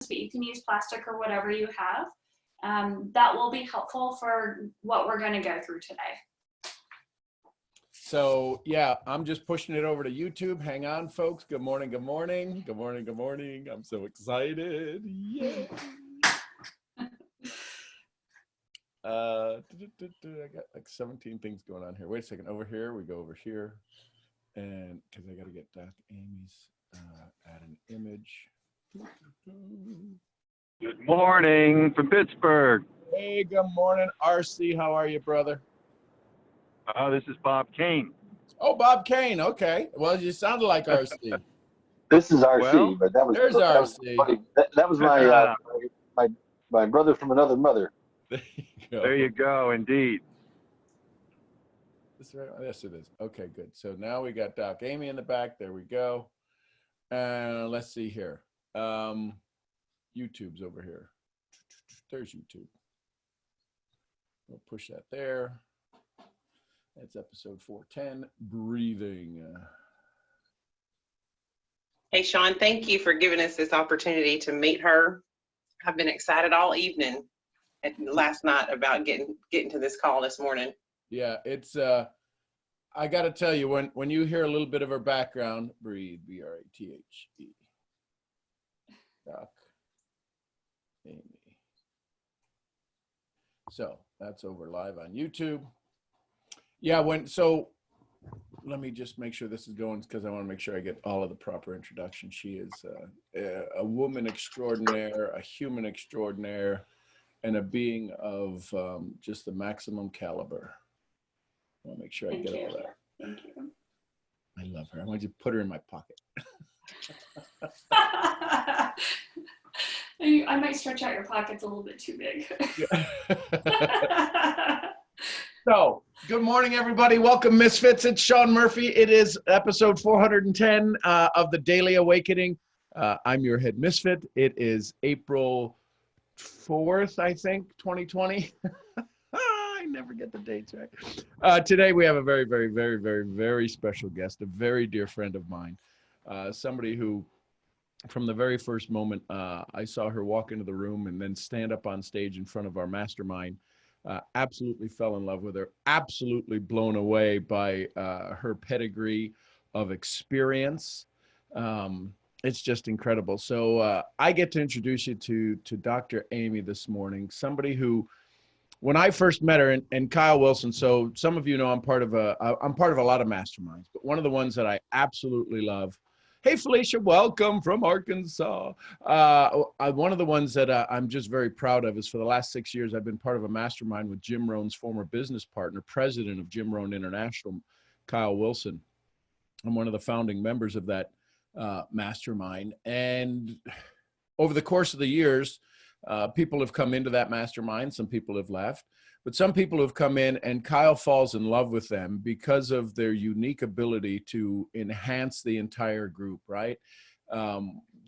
but you can use plastic or whatever you have. That will be helpful for what we're going to go through today. So yeah, I'm just pushing it over to YouTube. Hang on, folks. Good morning, good morning. Good morning, good morning. I'm so excited. Yeah. I got like 17 things going on here. Wait a second. Over here, we go over here. And because I got to get Doc Amy's, add an image. Good morning from Pittsburgh. Hey, good morning, RC. How are you, brother? This is Bob Kane. Oh, Bob Kane. Okay. Well, you sounded like RC. This is RC, Well, but that was there's that RC. was funny. That was my brother from another mother. There you go. There you go, indeed. This right? Yes, it is. Okay, good. So now we got Doc Amy in the back. There we go. Let's see here. YouTube's over here. There's YouTube. We'll push that there. That's episode 410, breathing. Hey, Sean, thank you for giving us this opportunity to meet her. I've been excited all evening and last night about getting to this call this morning. Yeah, it's, I got to tell you, when you hear a little bit of her background, breathe, B-R-A-T-H-E. Doc Amy. So that's over live on YouTube. Yeah, so let me just make sure this is going because I want to make sure I get all of the proper introduction. She is a woman extraordinaire, a human extraordinaire, and a being of just the maximum caliber. I want to make sure I get all that. Thank you. I love her. I want you to put her in my pocket. I might stretch out your pockets a little bit too big. So, good morning, everybody. Welcome, Misfits. It's Sean Murphy. It is episode 410 of the Daily Awakening. I'm your head misfit. It is April 4th, I think, 2020. I never get the dates right. Today, we have a very, very, very, very, very special guest, a very dear friend of mine, somebody who, from the very first moment, I saw her walk into the room and then stand up on stage in front of our mastermind. Absolutely fell in love with her, absolutely blown away by her pedigree of experience. It's just incredible. So I get to introduce you to Dr. Amy this morning, somebody who, when I first met her, and Kyle Wilson, so some of you know I'm part of a lot of masterminds, but one of the ones that I absolutely love. Hey, Felicia, welcome from Arkansas. One of the ones that I'm just very proud of is for the last 6 years, I've been part of a mastermind with Jim Rohn's former business partner, president of Jim Rohn International, Kyle Wilson. I'm one of the founding members of that mastermind. And over the course of the years, people have come into that mastermind. Some people have left. But some people have come in and Kyle falls in love with them because of their unique ability to enhance the entire group, right?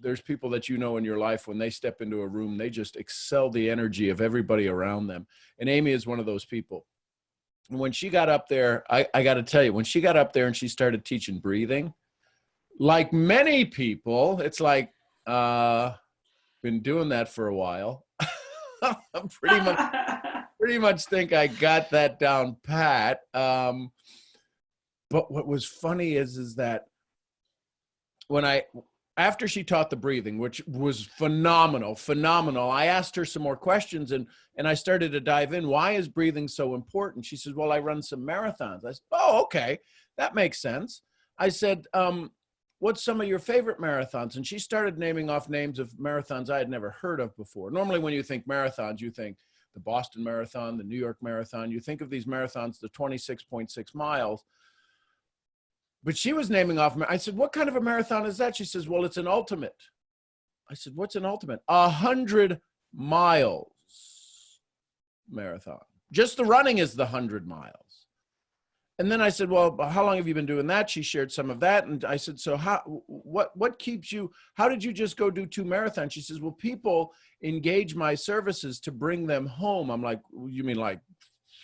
There's people that you know in your life, when they step into a room, they just excel the energy of everybody around them. And Amy is one of those people. And when she got up there, I got to tell you, when she got up there and she started teaching breathing, like many people, it's like, been doing that for a while. I'm pretty much think I got that down pat. But what was funny is that after she taught the breathing, which was phenomenal, I asked her some more questions and I started to dive in. Why is breathing so important? She says, well, I run some marathons. I said, oh, okay. That makes sense. I said, what's some of your favorite marathons? And she started naming off names of marathons I had never heard of before. Normally when you think marathons, you think the Boston Marathon, the New York Marathon. You think of these marathons, the 26.6 miles. But she was naming off, I said, what kind of a marathon is that? She says, well, it's an ultimate. I said, what's an ultimate? 100 miles marathon. Just the running is the 100 miles. And then I said, well, how long have you been doing that? She shared some of that. And I said, so what keeps you, how did you just go do 2 marathons? She says, well, people engage my services to bring them home. I'm like, you mean like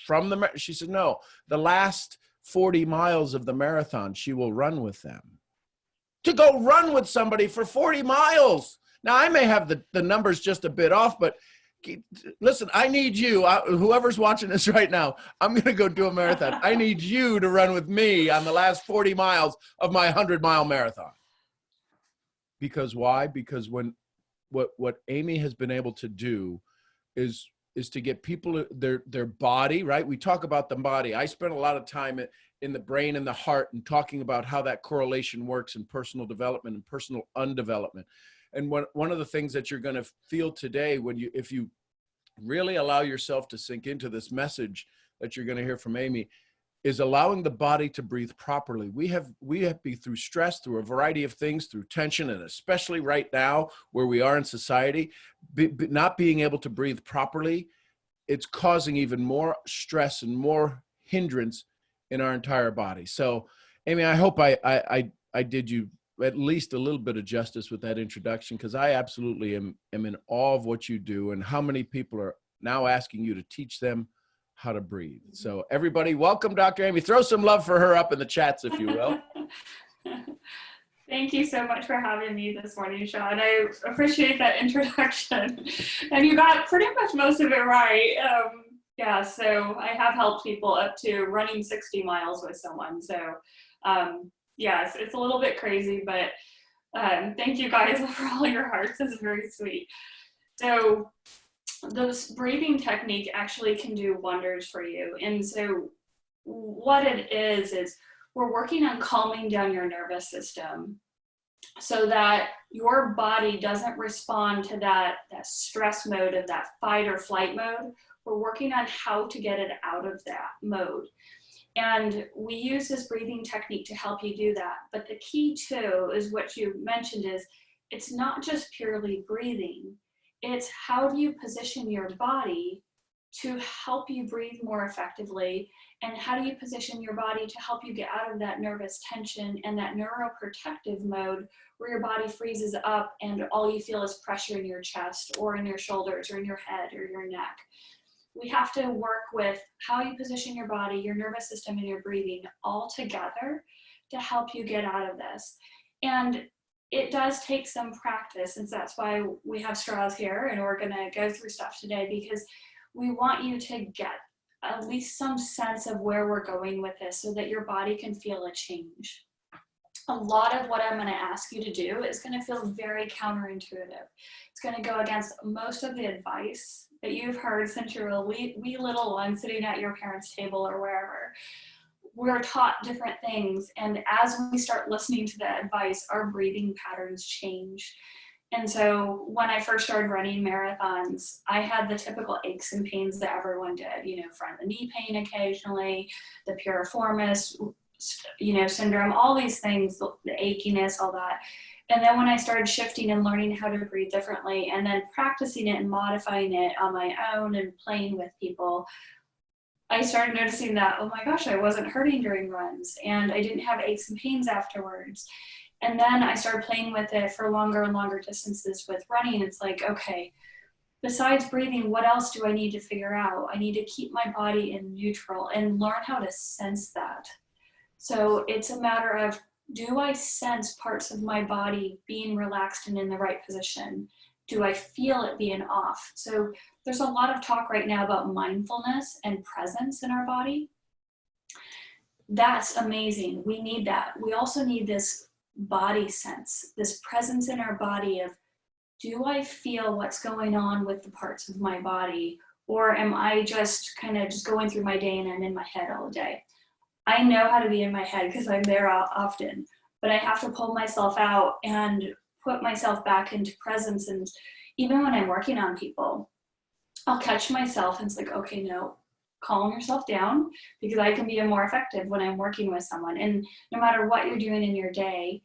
from the, she said, no, the last 40 miles of the marathon, she will run with them. To go run with somebody for 40 miles. Now, I may have the numbers just a bit off, but listen, I need you, whoever's watching this right now, I'm going to go do a marathon. I need you to run with me on the last 40 miles of my 100-mile marathon. Because why? Because what Amy has been able to do is to get people their body, right? We talk about the body. I spend a lot of time in the brain and the heart and talking about how that correlation works in personal development and personal undevelopment. And one of the things that you're going to feel today if you really allow yourself to sink into this message that you're going to hear from Amy is allowing the body to breathe properly. We have been through stress, through a variety of things, through tension, and especially right now where we are in society, not being able to breathe properly, it's causing even more stress and more hindrance in our entire body. So, Amy, I hope I did you at least a little bit of justice with that introduction, because I absolutely am in awe of what you do and how many people are now asking you to teach them how to breathe. So everybody, welcome Dr. Amy. Throw some love for her up in the chats, if you will. Thank you so much for having me this morning, Sean. I appreciate that introduction. And you got pretty much most of it right. Yeah, so I have helped people up to running 60 miles with someone. So yes, it's a little bit crazy, but thank you guys for all your hearts. It's very sweet. So this breathing technique actually can do wonders for you. And so what it is we're working on calming down your nervous system so that your body doesn't respond to that stress mode of that fight or flight mode. We're working on how to get it out of that mode. And we use this breathing technique to help you do that. But the key too is what you mentioned is it's not just purely breathing. It's how do you position your body to help you breathe more effectively, and how do you position your body to help you get out of that nervous tension and that neuroprotective mode where your body freezes up and all you feel is pressure in your chest or in your shoulders or in your head or your neck. We have to work with how you position your body, your nervous system, and your breathing all together to help you get out of this. And it does take some practice, and that's why we have straws here and we're gonna go through stuff today, because we want you to get at least some sense of where we're going with this so that your body can feel a change. A lot of what I'm gonna ask you to do is gonna feel very counterintuitive. It's gonna go against most of the advice that you've heard since you're a wee little one sitting at your parents' table or wherever. We're taught different things, and as we start listening to that advice, our breathing patterns change. And so when I first started running marathons, I had the typical aches and pains that everyone did, front of the knee pain occasionally, the piriformis, syndrome, all these things, the achiness, all that. And then when I started shifting and learning how to breathe differently and then practicing it and modifying it on my own and playing with people, I started noticing that, oh my gosh, I wasn't hurting during runs and I didn't have aches and pains afterwards. And then I started playing with it for longer and longer distances with running. It's like, okay, besides breathing, what else do I need to figure out? I need to keep my body in neutral and learn how to sense that. So it's a matter of, do I sense parts of my body being relaxed and in the right position? Do I feel it being off? So there's a lot of talk right now about mindfulness and presence in our body. That's amazing. We need that. We also need this body sense, this presence in our body of, do I feel what's going on with the parts of my body? Or am I just kind of just going through my day and I'm in my head all day? I know how to be in my head because I'm there often, but I have to pull myself out and put myself back into presence. And even when I'm working on people, I'll catch myself and it's like, okay, no, calm yourself down, because I can be more effective when I'm working with someone. And no matter what you're doing in your day,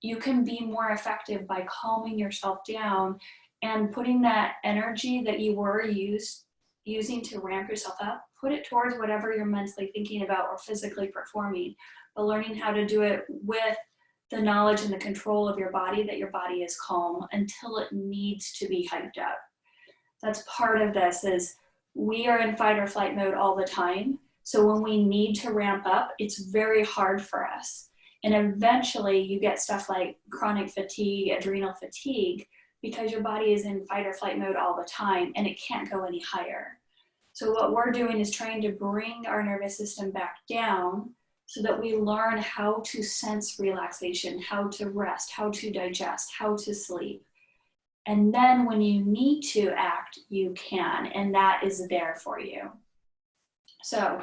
you can be more effective by calming yourself down and putting that energy that you were using to ramp yourself up, put it towards whatever you're mentally thinking about or physically performing, but learning how to do it with the knowledge and the control of your body, that your body is calm until it needs to be hyped up. That's part of this, is we are in fight or flight mode all the time. So when we need to ramp up, it's very hard for us. And eventually you get stuff like chronic fatigue, adrenal fatigue, because your body is in fight or flight mode all the time and it can't go any higher. So what we're doing is trying to bring our nervous system back down so that we learn how to sense relaxation, how to rest, how to digest, how to sleep. And then when you need to act, you can, and that is there for you. So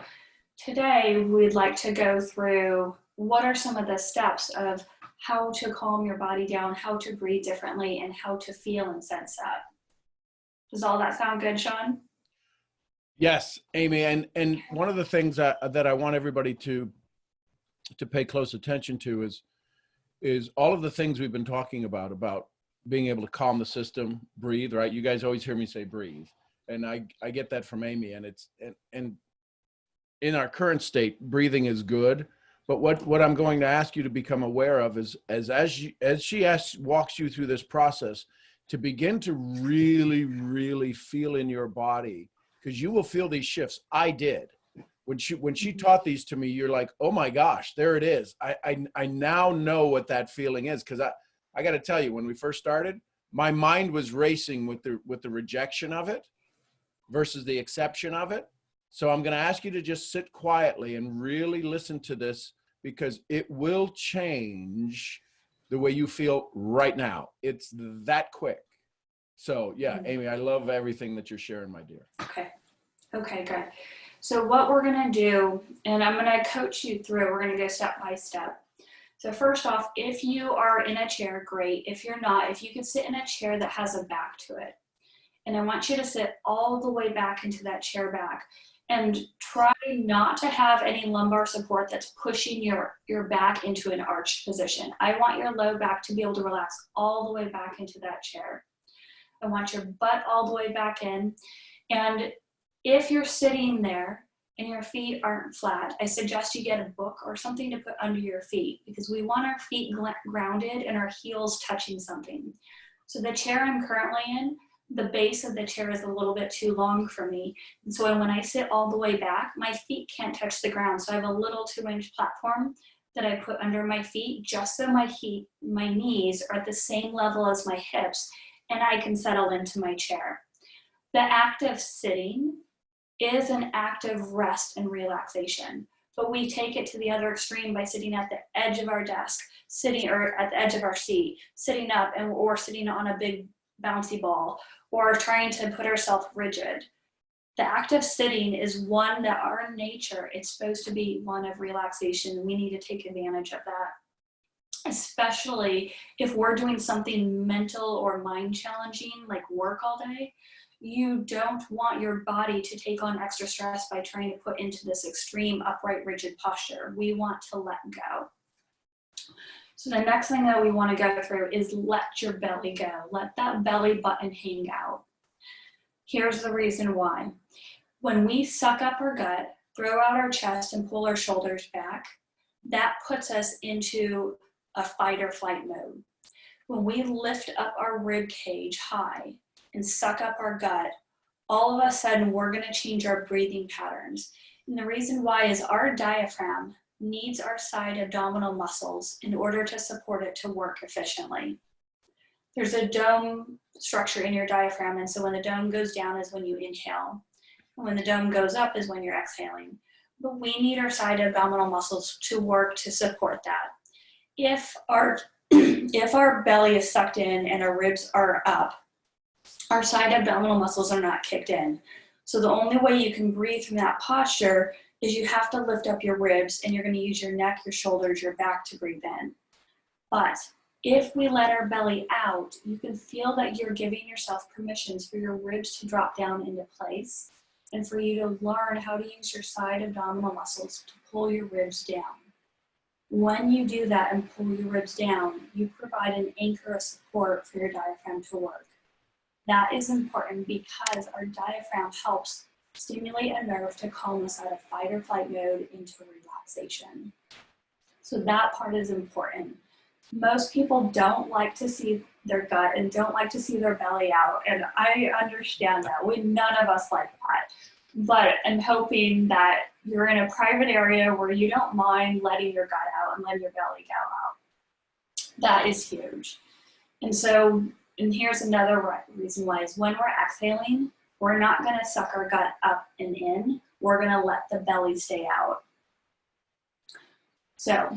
today we'd like to go through what are some of the steps of how to calm your body down, how to breathe differently, and how to feel and sense that. Does all that sound good, Sean? Yes, Amy. And one of the things that I want everybody to pay close attention to is all of the things we've been talking about being able to calm the system, breathe, right? You guys always hear me say breathe. And I get that from Amy, and and in our current state, breathing is good. But what I'm going to ask you to become aware of is as she walks you through this process, to begin to really, really feel in your body, because you will feel these shifts. I did. When she taught these to me, you're like, oh my gosh, there it is. I now know what that feeling is. Because I got to tell you, when we first started, my mind was racing with the rejection of it versus the acceptance of it. So I'm going to ask you to just sit quietly and really listen to this, because it will change the way you feel right now. It's that quick. So yeah, Amy, I love everything that you're sharing, my dear. Okay, good. So what we're going to do, and I'm going to coach you through, we're going to go step by step. So first off, if you are in a chair, great. If you're not, if you can sit in a chair that has a back to it. And I want you to sit all the way back into that chair back. And try not to have any lumbar support that's pushing your back into an arched position. I want your low back to be able to relax all the way back into that chair. I want your butt all the way back in. And if you're sitting there and your feet aren't flat, I suggest you get a book or something to put under your feet, because we want our feet grounded and our heels touching something. So the chair I'm currently in, the base of the chair is a little bit too long for me. And so when I sit all the way back, my feet can't touch the ground. So I have a little 2-inch platform that I put under my feet, just so my knees are at the same level as my hips, and I can settle into my chair. The act of sitting is an act of rest and relaxation, but we take it to the other extreme by sitting at the edge of our desk, or at the edge of our seat, sitting up, or sitting on a big bouncy ball, or trying to put ourselves rigid. The act of sitting is one that our nature, it's supposed to be one of relaxation. We need to take advantage of that, especially if we're doing something mental or mind challenging, like work all day. You don't want your body to take on extra stress by trying to put into this extreme upright rigid posture. We want to let go. So the next thing that we want to go through is let your belly go. Let that belly button hang out. Here's the reason why. When we suck up our gut, throw out our chest, and pull our shoulders back, that puts us into a fight or flight mode. When we lift up our rib cage high and suck up our gut, all of a sudden we're going to change our breathing patterns. And the reason why is our diaphragm needs our side abdominal muscles in order to support it to work efficiently. There's a dome structure in your diaphragm, and so when the dome goes down is when you inhale, and when the dome goes up is when you're exhaling. But we need our side abdominal muscles to work to support that. If our belly is sucked in and our ribs are up, our side abdominal muscles are not kicked in. So the only way you can breathe from that posture is you have to lift up your ribs, and you're going to use your neck, your shoulders, your back to breathe in. But if we let our belly out, you can feel that you're giving yourself permissions for your ribs to drop down into place, and for you to learn how to use your side abdominal muscles to pull your ribs down. When you do that and pull your ribs down, you provide an anchor of support for your diaphragm to work. That is important because our diaphragm helps stimulate a nerve to calm us out of fight or flight mode into relaxation. So that part is important. Most people don't like to see their gut and don't like to see their belly out, and I understand that. None of us like that. But I'm hoping that you're in a private area where you don't mind letting your gut out and letting your belly go out. That is huge. And so and here's another reason why, is when we're exhaling, we're not gonna suck our gut up and in, we're gonna let the belly stay out. So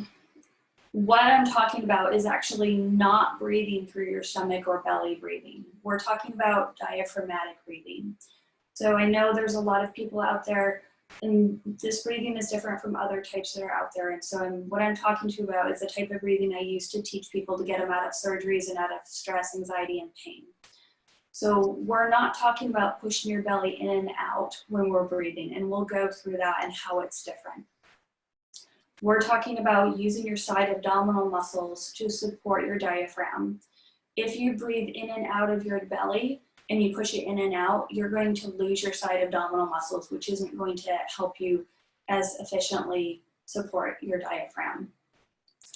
what I'm talking about is actually not breathing through your stomach or belly breathing. We're talking about diaphragmatic breathing. So I know there's a lot of people out there, and this breathing is different from other types that are out there. And so what I'm talking to you about is the type of breathing I used to teach people to get them out of surgeries and out of stress, anxiety, and pain. So we're not talking about pushing your belly in and out when we're breathing, and we'll go through that and how it's different. We're talking about using your side abdominal muscles to support your diaphragm. If you breathe in and out of your belly and you push it in and out, you're going to lose your side abdominal muscles, which isn't going to help you as efficiently support your diaphragm.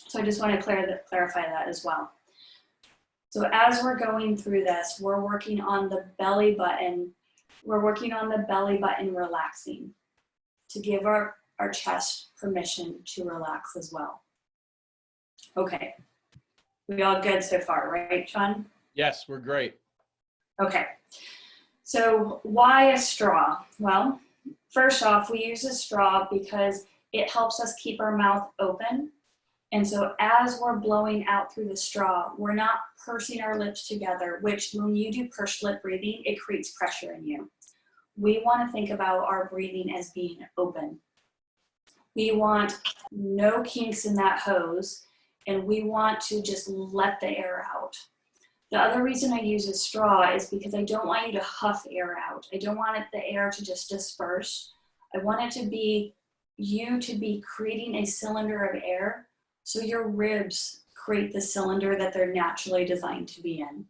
So I just want to clarify that as well. So as we're going through this, we're working on the belly button. We're working on the belly button relaxing to give our chest permission to relax as well. Okay, we all good so far, right, Sean? Yes, we're great. Okay, so why a straw? Well, first off, we use a straw because it helps us keep our mouth open. And so as we're blowing out through the straw, we're not pursing our lips together, which when you do pursed lip breathing, it creates pressure in you. We want to think about our breathing as being open. We want no kinks in that hose, and we want to just let the air out. The other reason I use a straw is because I don't want you to huff air out. I don't want the air to just disperse. I want it to be you to be creating a cylinder of air, so your ribs create the cylinder that they're naturally designed to be in.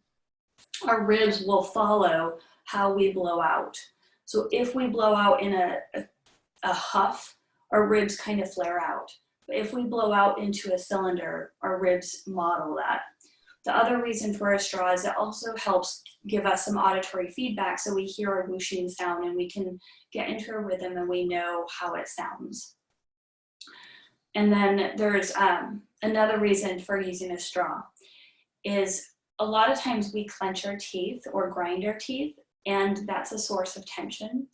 Our ribs will follow how we blow out. So if we blow out in a huff, our ribs kind of flare out. But if we blow out into a cylinder, our ribs model that. The other reason for a straw is it also helps give us some auditory feedback, so we hear a whooshing sound and we can get into a rhythm and we know how it sounds. And then there's another reason for using a straw is a lot of times we clench our teeth or grind our teeth, and that's a source of tension.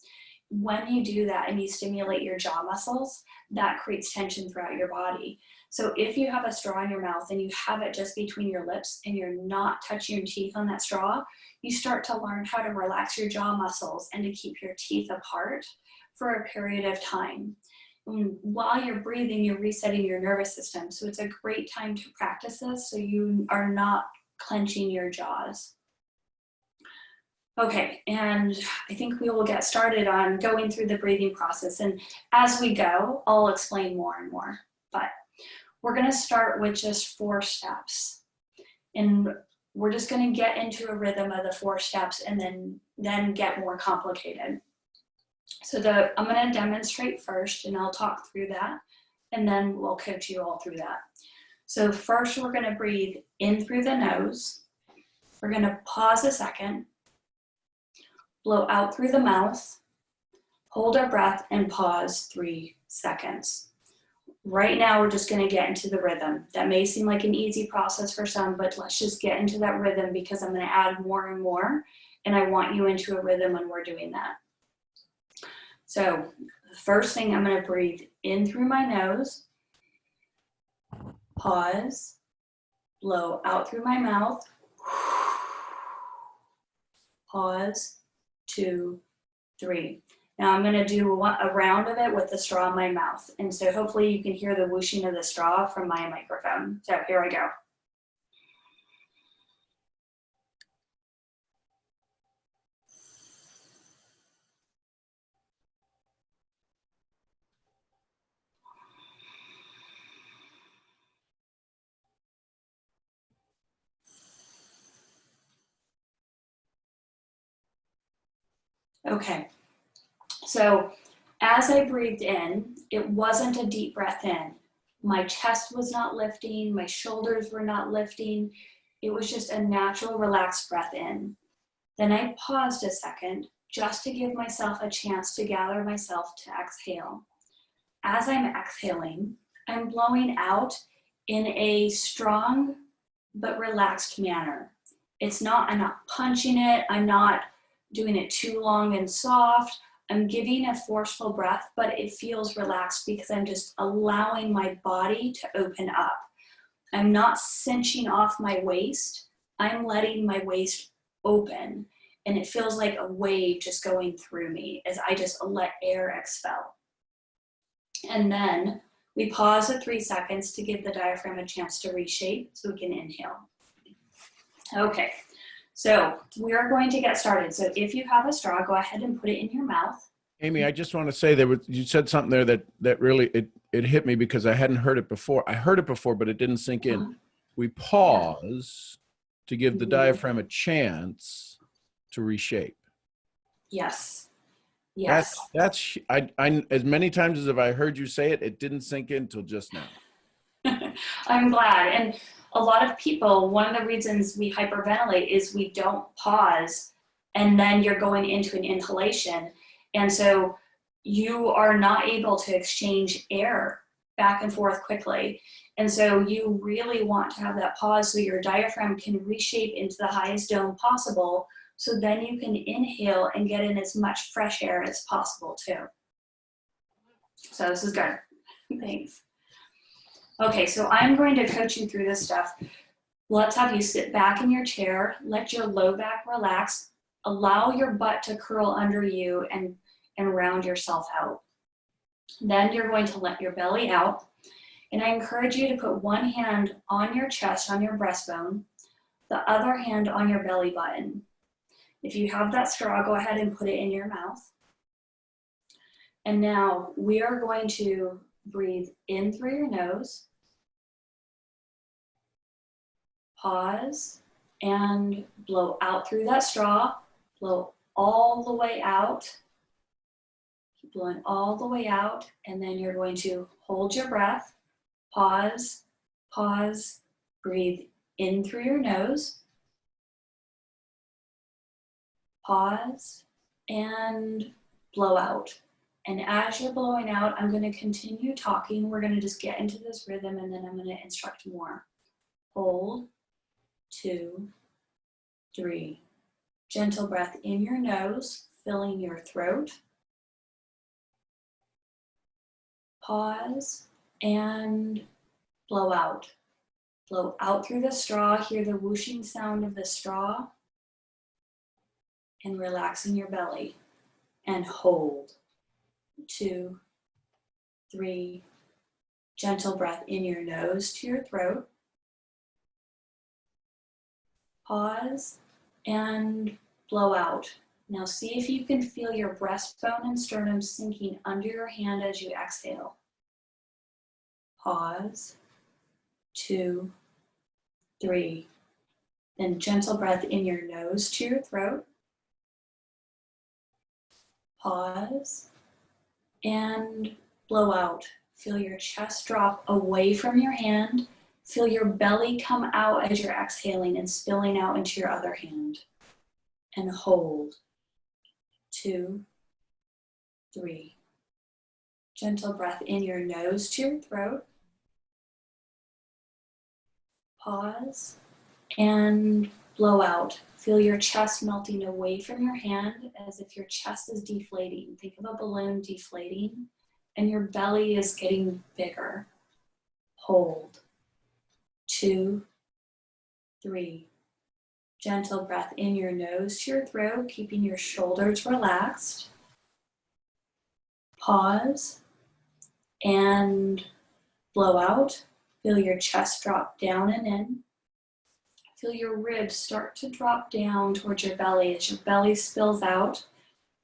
When you do that and you stimulate your jaw muscles, that creates tension throughout your body. So if you have a straw in your mouth and you have it just between your lips and you're not touching your teeth on that straw, you start to learn how to relax your jaw muscles and to keep your teeth apart for a period of time. And while you're breathing, you're resetting your nervous system. So it's a great time to practice this so you are not clenching your jaws. Okay, and I think we will get started on going through the breathing process. And as we go, I'll explain more and more. But we're going to start with just 4 steps. And we're just going to get into a rhythm of the 4 steps and then get more complicated. So I'm going to demonstrate first, and I'll talk through that, and then we'll coach you all through that. So first, we're going to breathe in through the nose. We're going to pause a second. Blow out through the mouth, hold our breath, and pause 3 seconds. Right now, we're just going to get into the rhythm. That may seem like an easy process for some, but let's just get into that rhythm because I'm going to add more and more, and I want you into a rhythm when we're doing that. So the first thing, I'm going to breathe in through my nose, pause, blow out through my mouth, pause, 2, 3. Now I'm going to do a round of it with the straw in my mouth. And so hopefully you can hear the whooshing of the straw from my microphone. So here I go. Okay, so as I breathed in, it wasn't a deep breath in. My chest was not lifting, my shoulders were not lifting. It was just a natural, relaxed breath in. Then I paused a second just to give myself a chance to gather myself to exhale. As I'm exhaling, I'm blowing out in a strong but relaxed manner. I'm not punching it. I'm not doing it too long and soft. I'm giving a forceful breath, but it feels relaxed because I'm just allowing my body to open up. I'm not cinching off my waist. I'm letting my waist open, and it feels like a wave just going through me as I just let air expel. And then we pause at 3 seconds to give the diaphragm a chance to reshape so we can inhale. Okay, so we are going to get started. So if you have a straw, go ahead and put it in your mouth. Amy, I just want to say you said something there that really, it hit me because I hadn't heard it before. I heard it before, but it didn't sink in. We pause to give the diaphragm a chance to reshape. Yes. Yes. That's I as many times as I heard you say it, it didn't sink in till just now. I'm glad. And a lot of people, one of the reasons we hyperventilate is we don't pause, and then you're going into an inhalation. And so you are not able to exchange air back and forth quickly. And so you really want to have that pause so your diaphragm can reshape into the highest dome possible. So then you can inhale and get in as much fresh air as possible too. So this is good. Thanks. Okay, so I'm going to coach you through this stuff. Let's have you sit back in your chair, let your low back relax, allow your butt to curl under you and round yourself out. Then you're going to let your belly out. And I encourage you to put one hand on your chest, on your breastbone, the other hand on your belly button. If you have that straw, go ahead and put it in your mouth. And now we are going to breathe in through your nose, pause, and blow out through that straw. Blow all the way out. Keep blowing all the way out, and then you're going to hold your breath, pause, pause, breathe in through your nose, pause, and blow out. And as you're blowing out, I'm going to continue talking. We're going to just get into this rhythm, and then I'm going to instruct more. Hold, 2, 3. Gentle breath in your nose, filling your throat. Pause and blow out. Blow out through the straw. Hear the whooshing sound of the straw. And relax in your belly. And hold. 2, 3. Gentle breath in your nose to your throat. Pause and blow out. Now see if you can feel your breastbone and sternum sinking under your hand as you exhale. Pause. 2, 3. Then gentle breath in your nose to your throat. Pause and blow out. Feel your chest drop away from your hand. Feel your belly come out as you're exhaling and spilling out into your other hand. And hold. 2, 3. Gentle breath in your nose to your throat. Pause and blow out. Feel your chest melting away from your hand as if your chest is deflating. Think of a balloon deflating and your belly is getting bigger. Hold. 2, 3. Gentle breath in your nose to your throat, keeping your shoulders relaxed. Pause and blow out. Feel your chest drop down and in. Feel your ribs start to drop down towards your belly as your belly spills out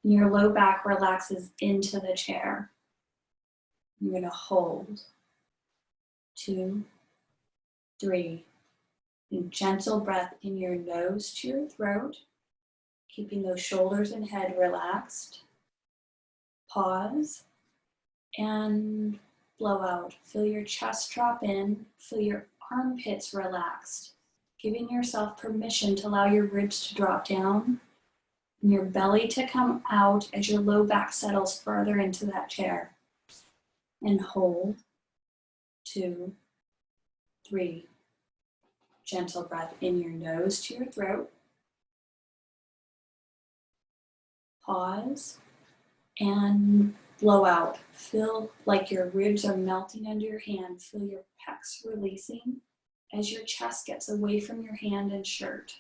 and your low back relaxes into the chair. You're going to hold. 2, 3. And gentle breath in your nose to your throat, keeping those shoulders and head relaxed. Pause and blow out. Feel your chest drop in. Feel your armpits relaxed, giving yourself permission to allow your ribs to drop down and your belly to come out as your low back settles further into that chair. And hold. 2, 3. Gentle breath in your nose to your throat. Pause and blow out. Feel like your ribs are melting under your hand. Feel your pecs releasing as your chest gets away from your hand and shirt.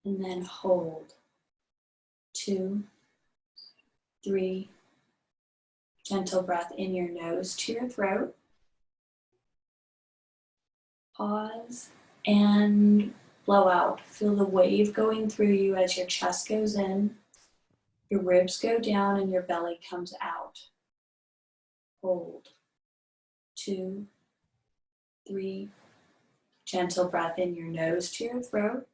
And then hold. 2, 3. Gentle breath in your nose to your throat. Pause and blow out. Feel the wave going through you as your chest goes in, your ribs go down, and your belly comes out. Hold. 2, 3. Gentle breath in your nose to your throat.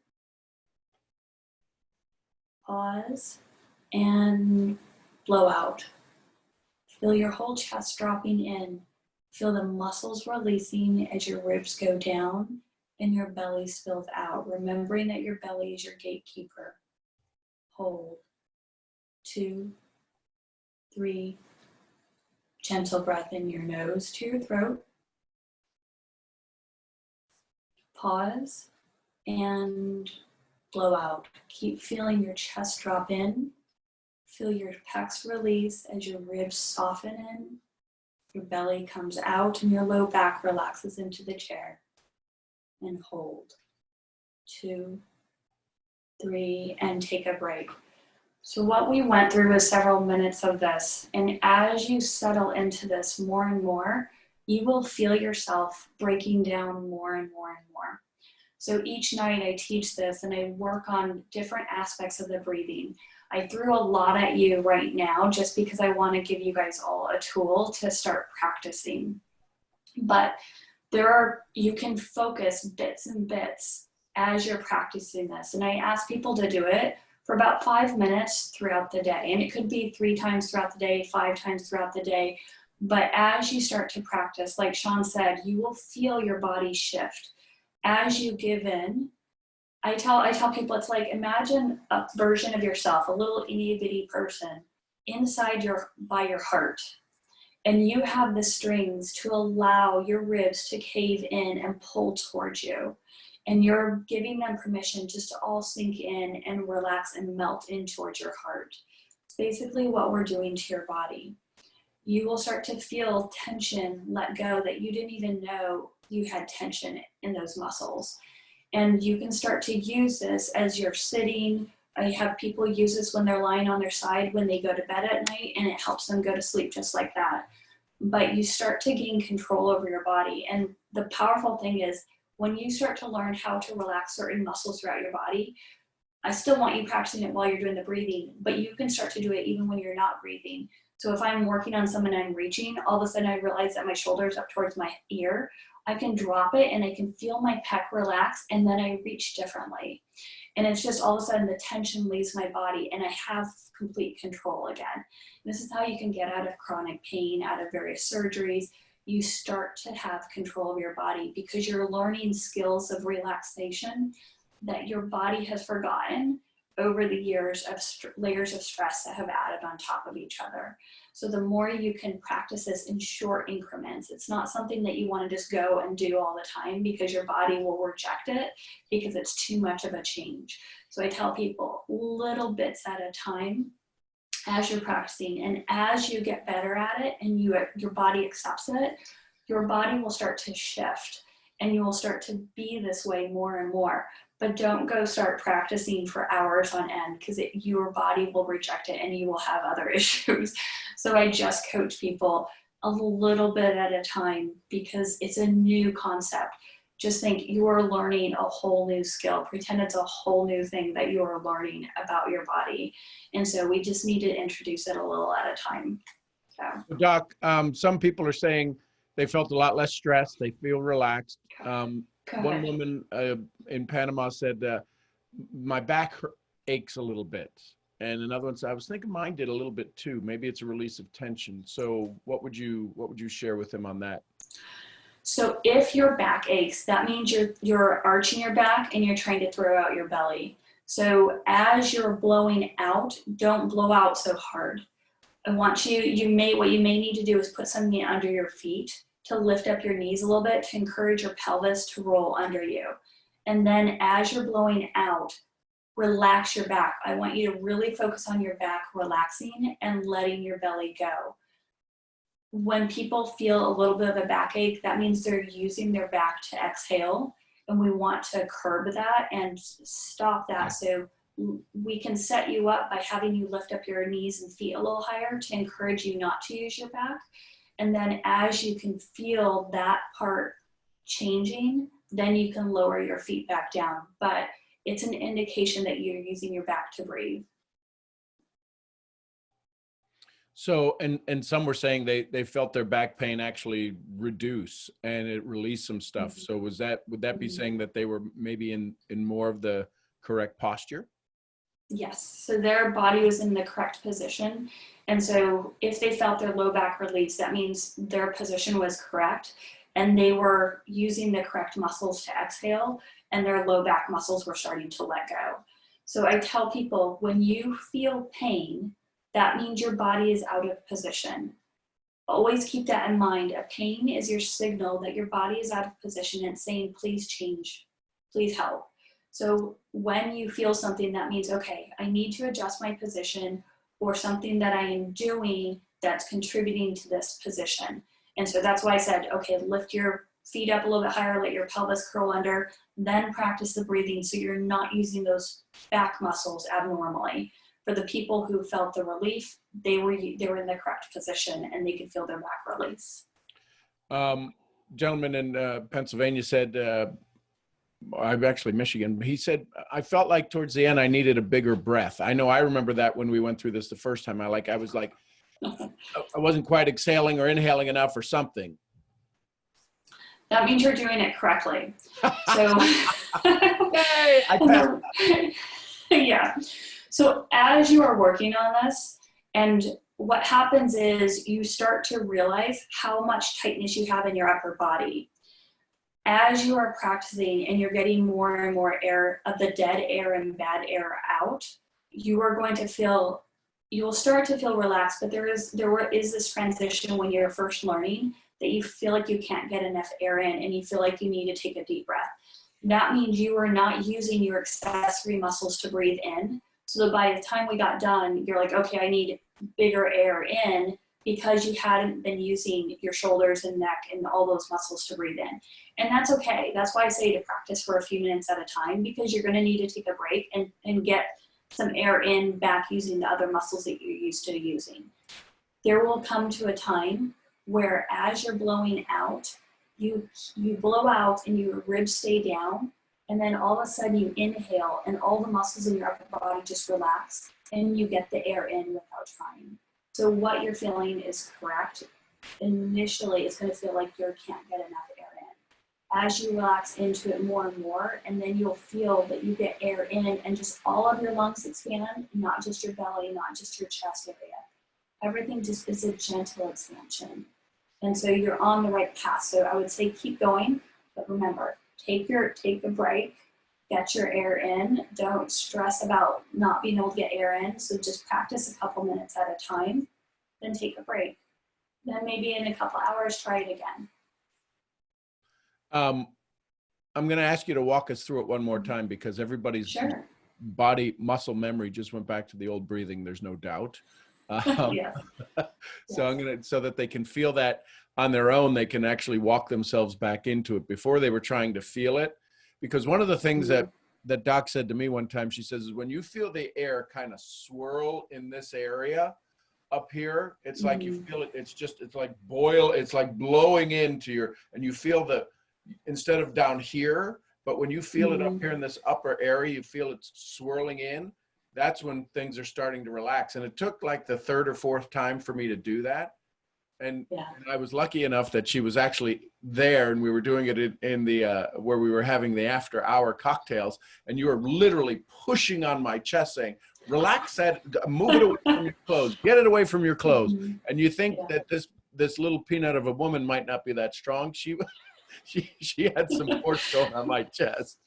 Pause and blow out. Feel your whole chest dropping in. Feel the muscles releasing as your ribs go down and your belly spills out, remembering that your belly is your gatekeeper. Hold. 2, 3. Gentle breath in your nose to your throat. Pause and blow out. Keep feeling your chest drop in. Feel your pecs release as your ribs soften in. Your belly comes out and your low back relaxes into the chair. And hold. 2, 3, and take a break. So what we went through was several minutes of this. And as you settle into this more and more, you will feel yourself breaking down more and more and more. So each night I teach this and I work on different aspects of the breathing. I threw a lot at you right now just because I want to give you guys all a tool to start practicing. But you can focus bits and bits as you're practicing this. And I ask people to do it for about 5 minutes throughout the day. And it could be 3 times throughout the day, 5 times throughout the day. But as you start to practice, like Sean said, you will feel your body shift. As you give in, I tell people, it's like, imagine a version of yourself, a little itty bitty person inside by your heart. And you have the strings to allow your ribs to cave in and pull towards you. And you're giving them permission just to all sink in and relax and melt in towards your heart. It's basically what we're doing to your body. You will start to feel tension let go that you didn't even know you had tension in those muscles. And you can start to use this as you're sitting. I have people use this when they're lying on their side when they go to bed at night, and it helps them go to sleep just like that. But you start to gain control over your body. And the powerful thing is, when you start to learn how to relax certain muscles throughout your body, I still want you practicing it while you're doing the breathing, but you can start to do it even when you're not breathing. So if I'm working on someone and I'm reaching, all of a sudden I realize that my shoulder's up towards my ear. I can drop it and I can feel my pec relax, and then I reach differently. And it's just all of a sudden the tension leaves my body and I have complete control again. This is how you can get out of chronic pain, out of various surgeries. You start to have control of your body because you're learning skills of relaxation that your body has forgotten over the years of layers of stress that have added on top of each other. So the more you can practice this in short increments, it's not something that you want to just go and do all the time because your body will reject it because it's too much of a change. So I tell people little bits at a time as you're practicing, and as you get better at it and your body accepts it, your body will start to shift and you will start to be this way more and more. But don't go start practicing for hours on end because your body will reject it and you will have other issues. So I just coach people a little bit at a time because it's a new concept. Just think you are learning a whole new skill. Pretend it's a whole new thing that you are learning about your body. And so we just need to introduce it a little at a time. So. Doc, some people are saying they felt a lot less stressed. They feel relaxed. One woman in Panama said, my back aches a little bit. And another one said, I was thinking mine did a little bit too. Maybe it's a release of tension. So what would you share with him on that? So if your back aches, that means you're arching your back and you're trying to throw out your belly. So as you're blowing out, don't blow out so hard. I want what you may need to do is put something under your feet to lift up your knees a little bit to encourage your pelvis to roll under you. And then as you're blowing out, relax your back. I want you to really focus on your back relaxing and letting your belly go. When people feel a little bit of a backache, that means they're using their back to exhale, and we want to curb that and stop that. So we can set you up by having you lift up your knees and feet a little higher to encourage you not to use your back. And then as you can feel that part changing, then you can lower your feet back down. But it's an indication that you're using your back to breathe. So, and some were saying they felt their back pain actually reduce and it released some stuff. Mm-hmm. So would that be saying that they were maybe in more of the correct posture? Yes, so their body was in the correct position. And so if they felt their low back release, that means their position was correct and they were using the correct muscles to exhale and their low back muscles were starting to let go. So I tell people, when you feel pain, that means your body is out of position. Always keep that in mind. A pain is your signal that your body is out of position and saying, please change, please help. So when you feel something, that means, okay, I need to adjust my position or something that I am doing that's contributing to this position. And so that's why I said, okay, lift your feet up a little bit higher, let your pelvis curl under, then practice the breathing so you're not using those back muscles abnormally. For the people who felt the relief, they were in the correct position and they could feel their back release. Gentleman in Pennsylvania said, I'm actually Michigan. He said, I felt like towards the end I needed a bigger breath. I know I remember that when we went through this the first time. I was like, I wasn't quite exhaling or inhaling enough or something. That means you're doing it correctly. So, hey, I passed. Yeah. So as you are working on this, and what happens is you start to realize how much tightness you have in your upper body. As you are practicing and you're getting more and more air of the dead air and bad air out, you'll start to feel relaxed, but there is this transition when you're first learning that you feel like you can't get enough air in and you feel like you need to take a deep breath. That means you are not using your accessory muscles to breathe in. So that by the time we got done, you're like, okay, I need bigger air in because you hadn't been using your shoulders and neck and all those muscles to breathe in. And that's okay. That's why I say to practice for a few minutes at a time, because you're going to need to take a break and get some air in back using the other muscles that you're used to using. There will come to a time where as you're blowing out, you blow out and your ribs stay down, and then all of a sudden you inhale and all the muscles in your upper body just relax and you get the air in without trying. So what you're feeling is correct. Initially, it's going to feel like you can't get enough air in. As you relax into it more and more, and then you'll feel that you get air in and just all of your lungs expand, not just your belly, not just your chest area. Everything just is a gentle expansion. And so you're on the right path. So I would say keep going, but remember, take a break, get your air in. Don't stress about not being able to get air in. So just practice a couple minutes at a time, then take a break. Then maybe in a couple hours, try it again. I'm going to ask you to walk us through it one more time because everybody's Sure. body muscle memory just went back to the old breathing. There's no doubt. Yes. So I'm going to, so that they can feel that on their own, they can actually walk themselves back into it. Before they were trying to feel it. Because one of the things that Doc said to me one time, she says, is when you feel the air kind of swirl in this area up here, it's like you feel it, it's like it's like blowing into your, and you feel instead of down here, but when you feel it up here in this upper area, you feel it swirling in, that's when things are starting to relax. And it took like the third or fourth time for me to do that. And I was lucky enough that she was actually there and we were doing it in the, where we were having the after hour cocktails, and you were literally pushing on my chest saying, relax that, move it away from your clothes, get it away from your clothes. And you think that this little peanut of a woman might not be that strong. She had some force going on my chest.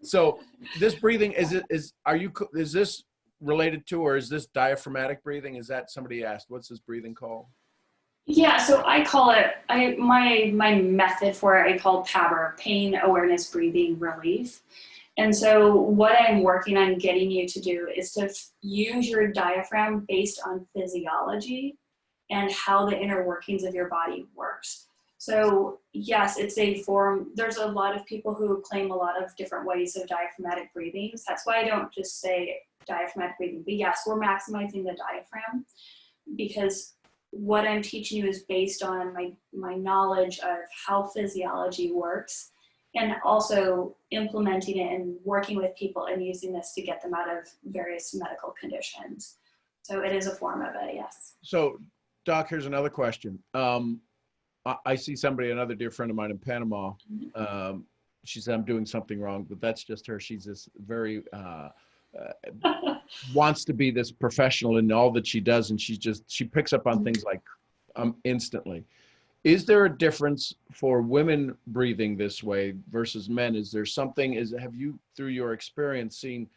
So this breathing, is this related to, or is this diaphragmatic breathing? Is that, somebody asked, what's this breathing called? Yeah, so I call it, my method for it, I call PABR, Pain Awareness Breathing Relief. And so what I'm working on getting you to do is to use your diaphragm based on physiology and how the inner workings of your body works. So yes, it's a form, there's a lot of people who claim a lot of different ways of diaphragmatic breathing. That's why I don't just say diaphragmatic breathing, but yes, we're maximizing the diaphragm, because what I'm teaching you is based on my knowledge of how physiology works, and also implementing it and working with people and using this to get them out of various medical conditions. So it is a form of it, yes. So, Doc, here's another question. I see somebody, another dear friend of mine in Panama. She said, I'm doing something wrong, but that's just her. She's this very, wants to be this professional in all that she does. And she picks up on things like instantly. Is there a difference for women breathing this way versus men? Is there something, have you, through your experience, seen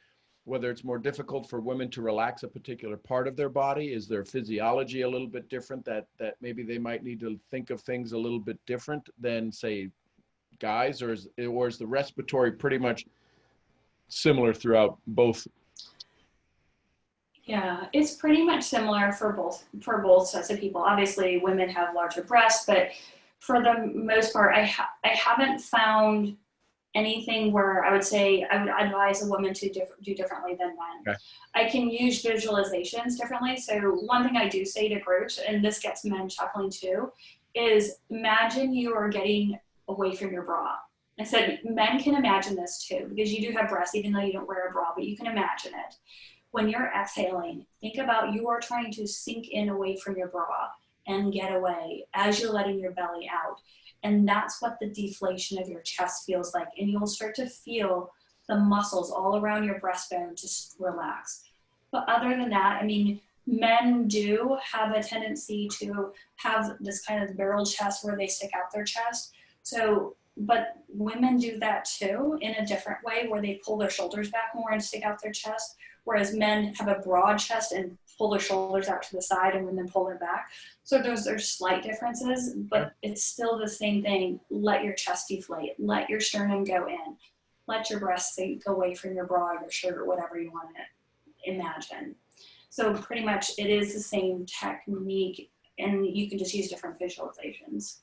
whether it's more difficult for women to relax a particular part of their body? Is their physiology a little bit different that maybe they might need to think of things a little bit different than, say, guys? Or is the respiratory pretty much similar throughout both? Yeah, it's pretty much similar for both sets of people. Obviously, women have larger breasts, but for the most part, I haven't found anything where I would say I would advise a woman to do differently than men. Okay. I can use visualizations differently. So one thing I do say to groups, and this gets men chuckling too, is imagine you are getting away from your bra. I said men can imagine this too, because you do have breasts, even though you don't wear a bra, but you can imagine it. When you're exhaling, think about you are trying to sink in away from your bra and get away as you're letting your belly out. And that's what the deflation of your chest feels like. And you'll start to feel the muscles all around your breastbone just relax. But other than that, I mean, men do have a tendency to have this kind of barrel chest where they stick out their chest. So, but women do that too in a different way, where they pull their shoulders back more and stick out their chest. Whereas men have a broad chest and pull their shoulders out to the side, and women pull their back. So those are slight differences, but it's still the same thing. Let your chest deflate. Let your sternum go in. Let your breasts sink away from your bra, your shirt, or whatever you want to imagine. So pretty much it is the same technique, and you can just use different visualizations.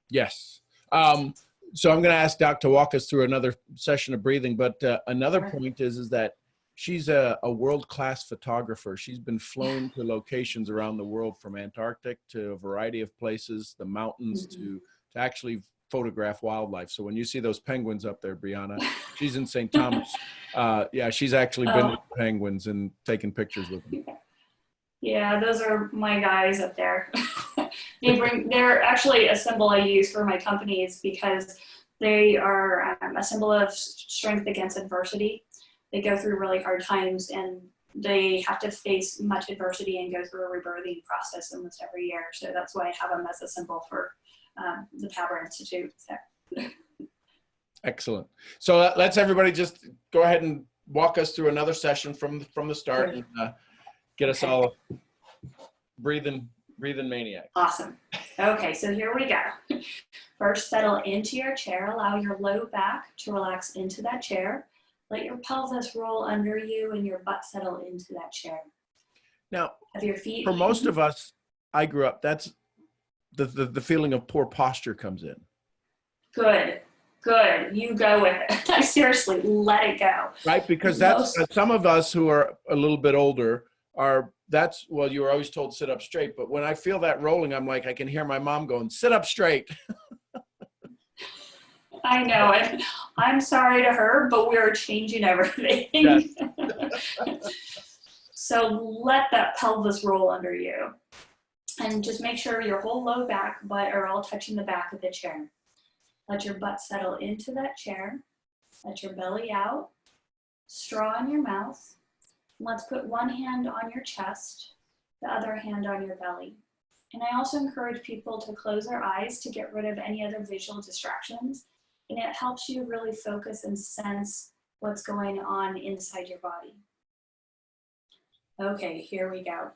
Yes. So I'm going to ask Doc to walk us through another session of breathing, but another point is that she's a world-class photographer. She's been flown to locations around the world, from Antarctic to a variety of places, the mountains, to actually photograph wildlife. So when you see those penguins up there, Brianna, she's in St. Thomas. Yeah, she's actually been with penguins and taken pictures with them. Yeah, those are my guys up there. They're actually a symbol I use for my companies, because they are a symbol of strength against adversity. They go through really hard times, and they have to face much adversity and go through a rebirthing process almost every year. So that's why I have them as a symbol for the PABR Institute. So. Excellent. So let's everybody just go ahead and walk us through another session from the start, and get us all breathing maniacs. Awesome. Okay, so here we go. First, settle into your chair. Allow your low back to relax into that chair. Let your pelvis roll under you and your butt settle into that chair. Now, have your feet. For most of us, I grew up, that's the feeling of poor posture comes in. Good. You go with it. Seriously, let it go. Right, because that's some of us who are a little bit older well, you were always told sit up straight, but when I feel that rolling, I'm like, I can hear my mom going, sit up straight. I know it. I'm sorry to her, but we're changing everything. Yes. So let that pelvis roll under you. And just make sure your whole low back, butt are all touching the back of the chair. Let your butt settle into that chair. Let your belly out. Straw in your mouth. Let's put one hand on your chest, the other hand on your belly. And I also encourage people to close their eyes to get rid of any other visual distractions. And it helps you really focus and sense what's going on inside your body. Okay, here we go.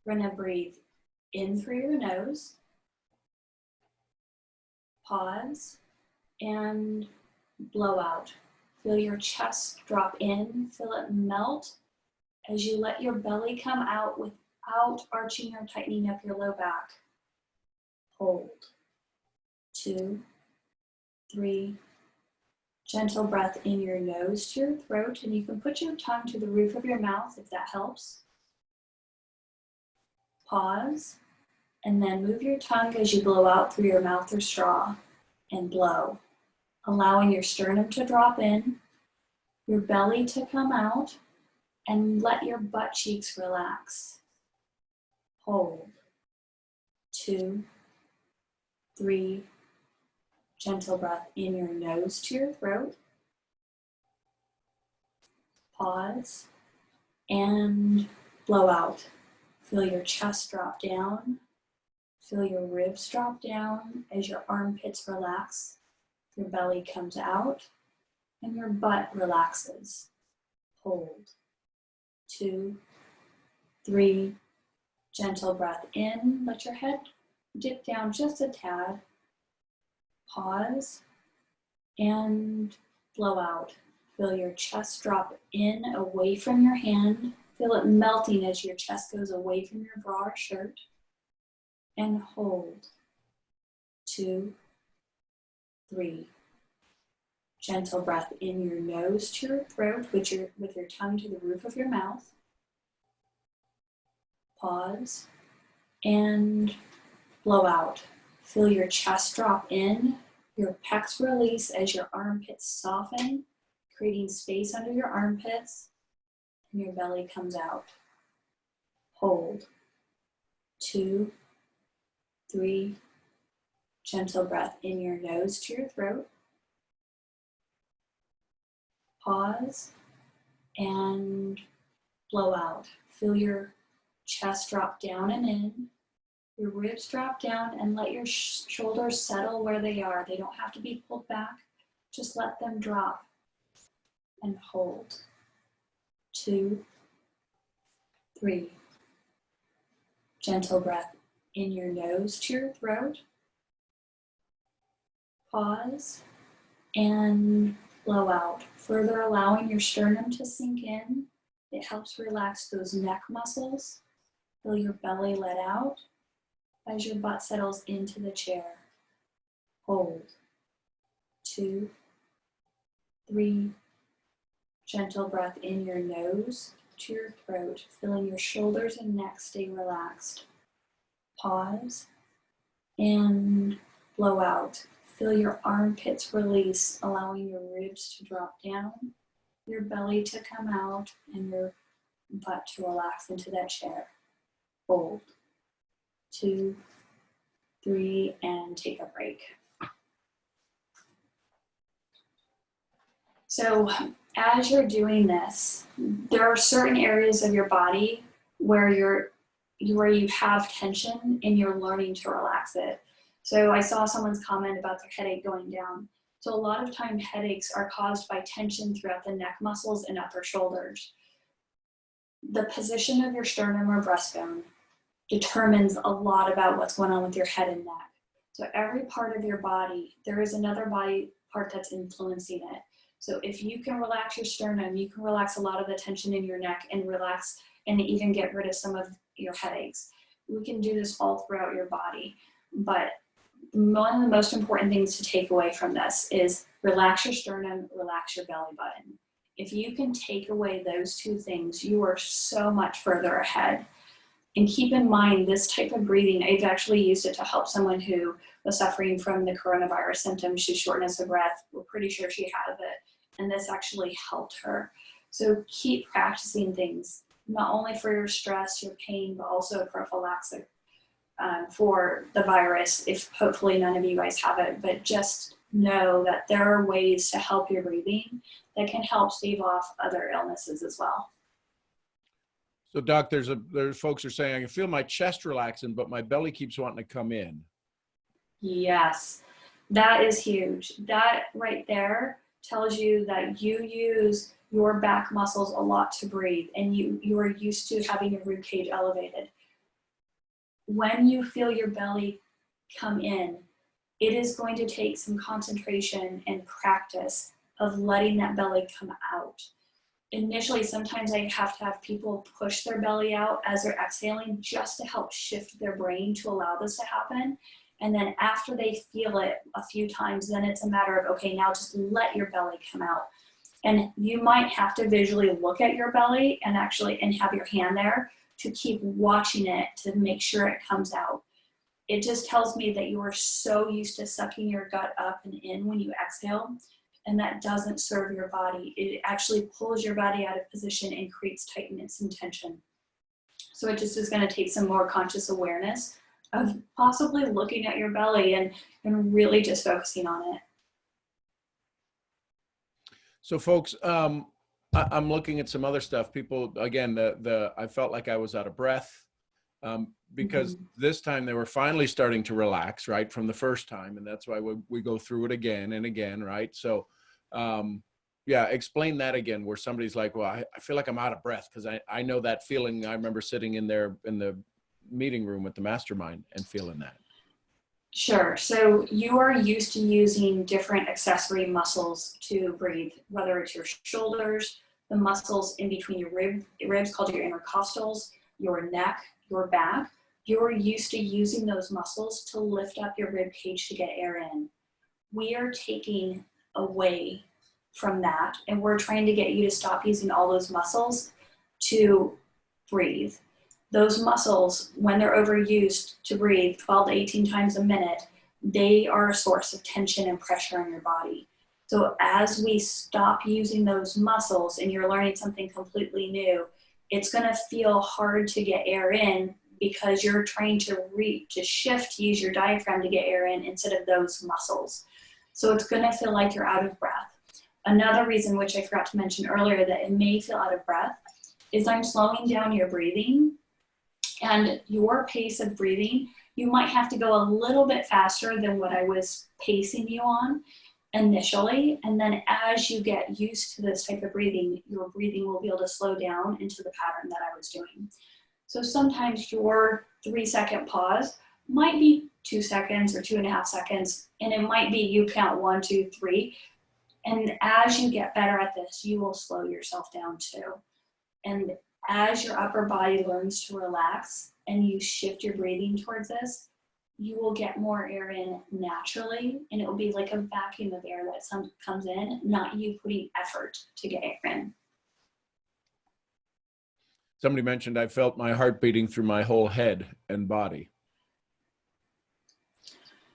We're gonna breathe in through your nose. Pause and blow out. Feel your chest drop in, feel it melt as you let your belly come out without arching or tightening up your low back. Hold. 2, 3. Gentle breath in your nose to your throat, and you can put your tongue to the roof of your mouth if that helps. Pause, and then move your tongue as you blow out through your mouth or straw, and blow, allowing your sternum to drop in, your belly to come out, and let your butt cheeks relax. Hold. 2, 3. Gentle breath in your nose to your throat. Pause and blow out. Feel your chest drop down. Feel your ribs drop down as your armpits relax. Your belly comes out and your butt relaxes. Hold. 2, 3. Gentle breath in. Let your head dip down just a tad. Pause and blow out. Feel your chest drop in away from your hand. Feel it melting as your chest goes away from your bra or shirt. And hold. 2, 3. Gentle breath in your nose to your throat with your tongue to the roof of your mouth. Pause and blow out. Feel your chest drop in, your pecs release as your armpits soften, creating space under your armpits, and your belly comes out. Hold. 2, 3. Gentle breath in your nose to your throat. Pause and blow out. Feel your chest drop down and in. Your ribs drop down and let your shoulders settle where they are. They don't have to be pulled back. Just let them drop and hold. 2, 3. Gentle breath in your nose to your throat. Pause and blow out. Further allowing your sternum to sink in. It helps relax those neck muscles. Feel your belly let out as your butt settles into the chair. Hold. 2, 3. Gentle breath in your nose to your throat, feeling your shoulders and neck stay relaxed. Pause and blow out. Feel your armpits release, allowing your ribs to drop down, your belly to come out, and your butt to relax into that chair. Hold. 2, 3, and take a break. So as you're doing this, there are certain areas of your body where you have tension and you're learning to relax it. So I saw someone's comment about their headache going down. So a lot of time headaches are caused by tension throughout the neck muscles and upper shoulders. The position of your sternum or breastbone determines a lot about what's going on with your head and neck. So every part of your body, there is another body part that's influencing it. So if you can relax your sternum, you can relax a lot of the tension in your neck and relax and even get rid of some of your headaches. We can do this all throughout your body. But one of the most important things to take away from this is relax your sternum, relax your belly button. If you can take away those two things, you are so much further ahead. And keep in mind, this type of breathing, I've actually used it to help someone who was suffering from the coronavirus symptoms. She's shortness of breath. We're pretty sure she has it. And this actually helped her. So keep practicing things, not only for your stress, your pain, but also prophylaxis for the virus, if hopefully none of you guys have it. But just know that there are ways to help your breathing that can help stave off other illnesses as well. So Doc, there's folks are saying, I can feel my chest relaxing, but my belly keeps wanting to come in. Yes, that is huge. That right there tells you that you use your back muscles a lot to breathe, and you are used to having your rib cage elevated. when you feel your belly come in, it is going to take some concentration and practice of letting that belly come out. Initially, sometimes I have to have people push their belly out as they're exhaling just to help shift their brain to allow this to happen. And then after they feel it a few times, then it's a matter of, okay, now just let your belly come out. And you might have to visually look at your belly and have your hand there to keep watching it to make sure it comes out. It just tells me that you are so used to sucking your gut up and in when you exhale, and that doesn't serve your body. It actually pulls your body out of position and creates tightness and tension. So it just is going to take some more conscious awareness of possibly looking at your belly and really just focusing on it. So folks, I'm looking at some other stuff. People, again, I felt like I was out of breath because this time they were finally starting to relax, right, from the first time. And that's why we go through it again and again, right? So, yeah, explain that again, where somebody's like, well, I feel like I'm out of breath, because I know that feeling. I remember sitting in there in the meeting room with the mastermind and feeling that. Sure. So you are used to using different accessory muscles to breathe, whether it's your shoulders, the muscles in between your ribs called your intercostals, your neck, your back. You're used to using those muscles to lift up your rib cage to get air in. We are taking away from that, and we're trying to get you to stop using all those muscles to breathe. Those muscles, when they're overused to breathe 12 to 18 times a minute, they are a source of tension and pressure in your body. So as we stop using those muscles and you're learning something completely new, it's going to feel hard to get air in because you're trying to shift to use your diaphragm to get air in instead of those muscles. So it's going to feel like you're out of breath. Another reason, which I forgot to mention earlier, that it may feel out of breath is I'm slowing down your breathing. And your pace of breathing, you might have to go a little bit faster than what I was pacing you on initially. And then as you get used to this type of breathing, your breathing will be able to slow down into the pattern that I was doing. So sometimes your 3-second pause might be 2 seconds or 2.5 seconds. And it might be you count 1, 2, 3. And as you get better at this, you will slow yourself down too. And as your upper body learns to relax and you shift your breathing towards this, you will get more air in naturally, and it will be like a vacuum of air that comes in, not you putting effort to get air in. Somebody mentioned I felt my heart beating through my whole head and body.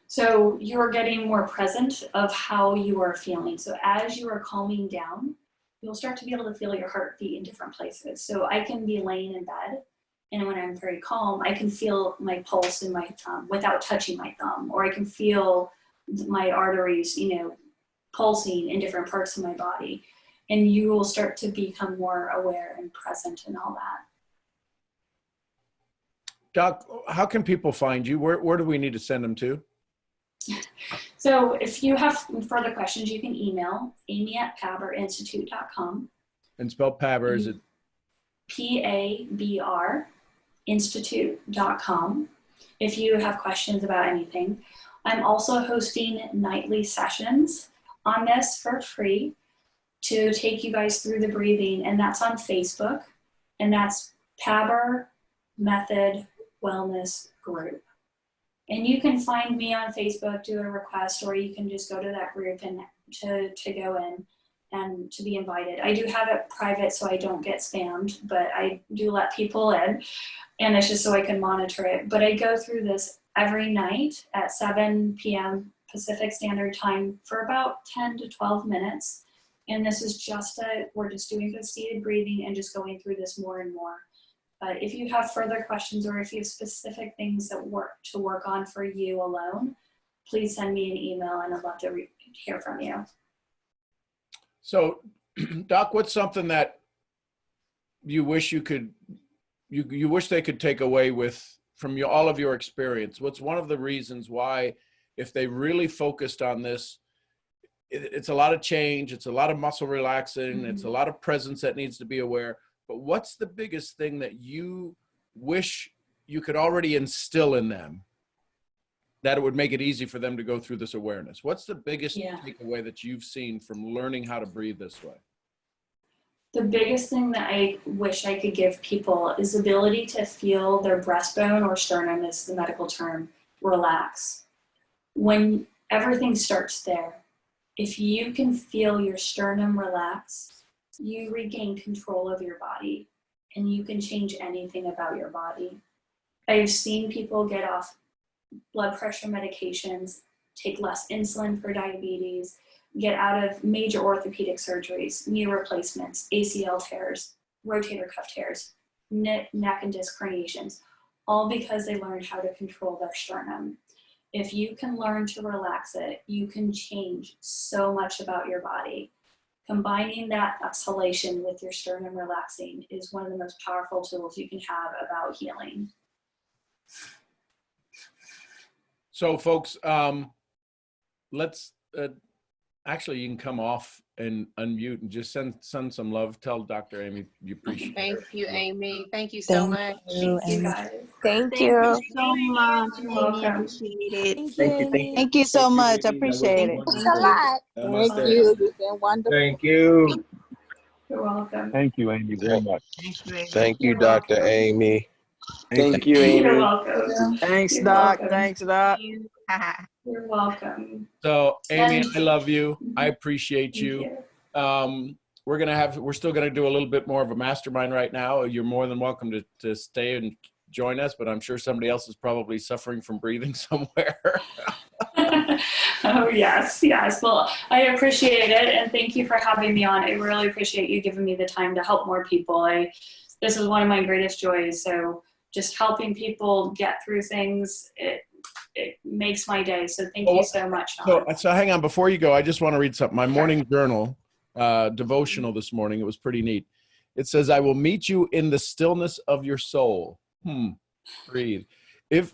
So you're getting more present of how you are feeling. So as you are calming down, you'll start to be able to feel your heartbeat in different places. So I can be laying in bed, and when I'm very calm, I can feel my pulse in my thumb without touching my thumb, or I can feel my arteries, pulsing in different parts of my body. And you will start to become more aware and present and all that. Doc, how can people find you? Where do we need to send them to? So if you have further questions, you can email amy@paberinstitute.com. And spell Pabber, is it? PABR Institute.com. If you have questions about anything. I'm also hosting nightly sessions on this for free to take you guys through the breathing, and that's on Facebook, and that's Pabber Method Wellness Group. And you can find me on Facebook, do a request, or you can just go to that group and to go in and to be invited. I do have it private so I don't get spammed, but I do let people in, and it's just so I can monitor it. But I go through this every night at 7 p.m. Pacific Standard Time for about 10 to 12 minutes. And this is we're just doing the seated breathing and just going through this more and more. But if you have further questions, or if you have specific things that work on for you alone, please send me an email, and I'd love to hear from you. So, Doc, what's something that you wish you wish they could take away from all of your experience? What's one of the reasons why, if they really focused on this, it's a lot of change, it's a lot of muscle relaxing, it's a lot of presence that needs to be aware. But what's the biggest thing that you wish you could already instill in them that it would make it easy for them to go through this awareness? What's the biggest takeaway that you've seen from learning how to breathe this way? The biggest thing that I wish I could give people is the ability to feel their breastbone, or sternum is the medical term, relax. When everything starts there, if you can feel your sternum relax, you regain control of your body and you can change anything about your body. I've seen people get off blood pressure medications, take less insulin for diabetes, get out of major orthopedic surgeries, knee replacements, ACL tears, rotator cuff tears, neck and disc herniations, all because they learned how to control their sternum. If you can learn to relax it, you can change so much about your body. Combining that exhalation with your sternum relaxing is one of the most powerful tools you can have about healing. So folks, let's, actually you can come off and unmute and just send some love. Tell Dr. Amy you appreciate Thank her. you, Amy. Thank you so much. Thank you guys. Thank you. so much, You're Amy. welcome. Appreciate it. Thank you. Thank you so much. Appreciate it. Thanks a lot. Thank you. You've been wonderful. Thank you. You're welcome. Thank you, Amy, very much. Thank you, You're Dr. welcome. Amy. Thank you, You're Amy. welcome. Thanks, You're Doc. welcome. Thanks, Doc. You're welcome. So Amy, And- I love you. I appreciate Thank you. We're still gonna do a little bit more of a mastermind right now. You're more than welcome to stay and join us, but I'm sure somebody else is probably suffering from breathing somewhere. Oh, yes. Well, I appreciate it. And thank you for having me on. I really appreciate you giving me the time to help more people. This is one of my greatest joys. So just helping people get through things, it makes my day. So thank you so much, Sean. So hang on, before you go, I just want to read something. My morning journal, devotional this morning, it was pretty neat. It says, I will meet you in the stillness of your soul. Breathe. If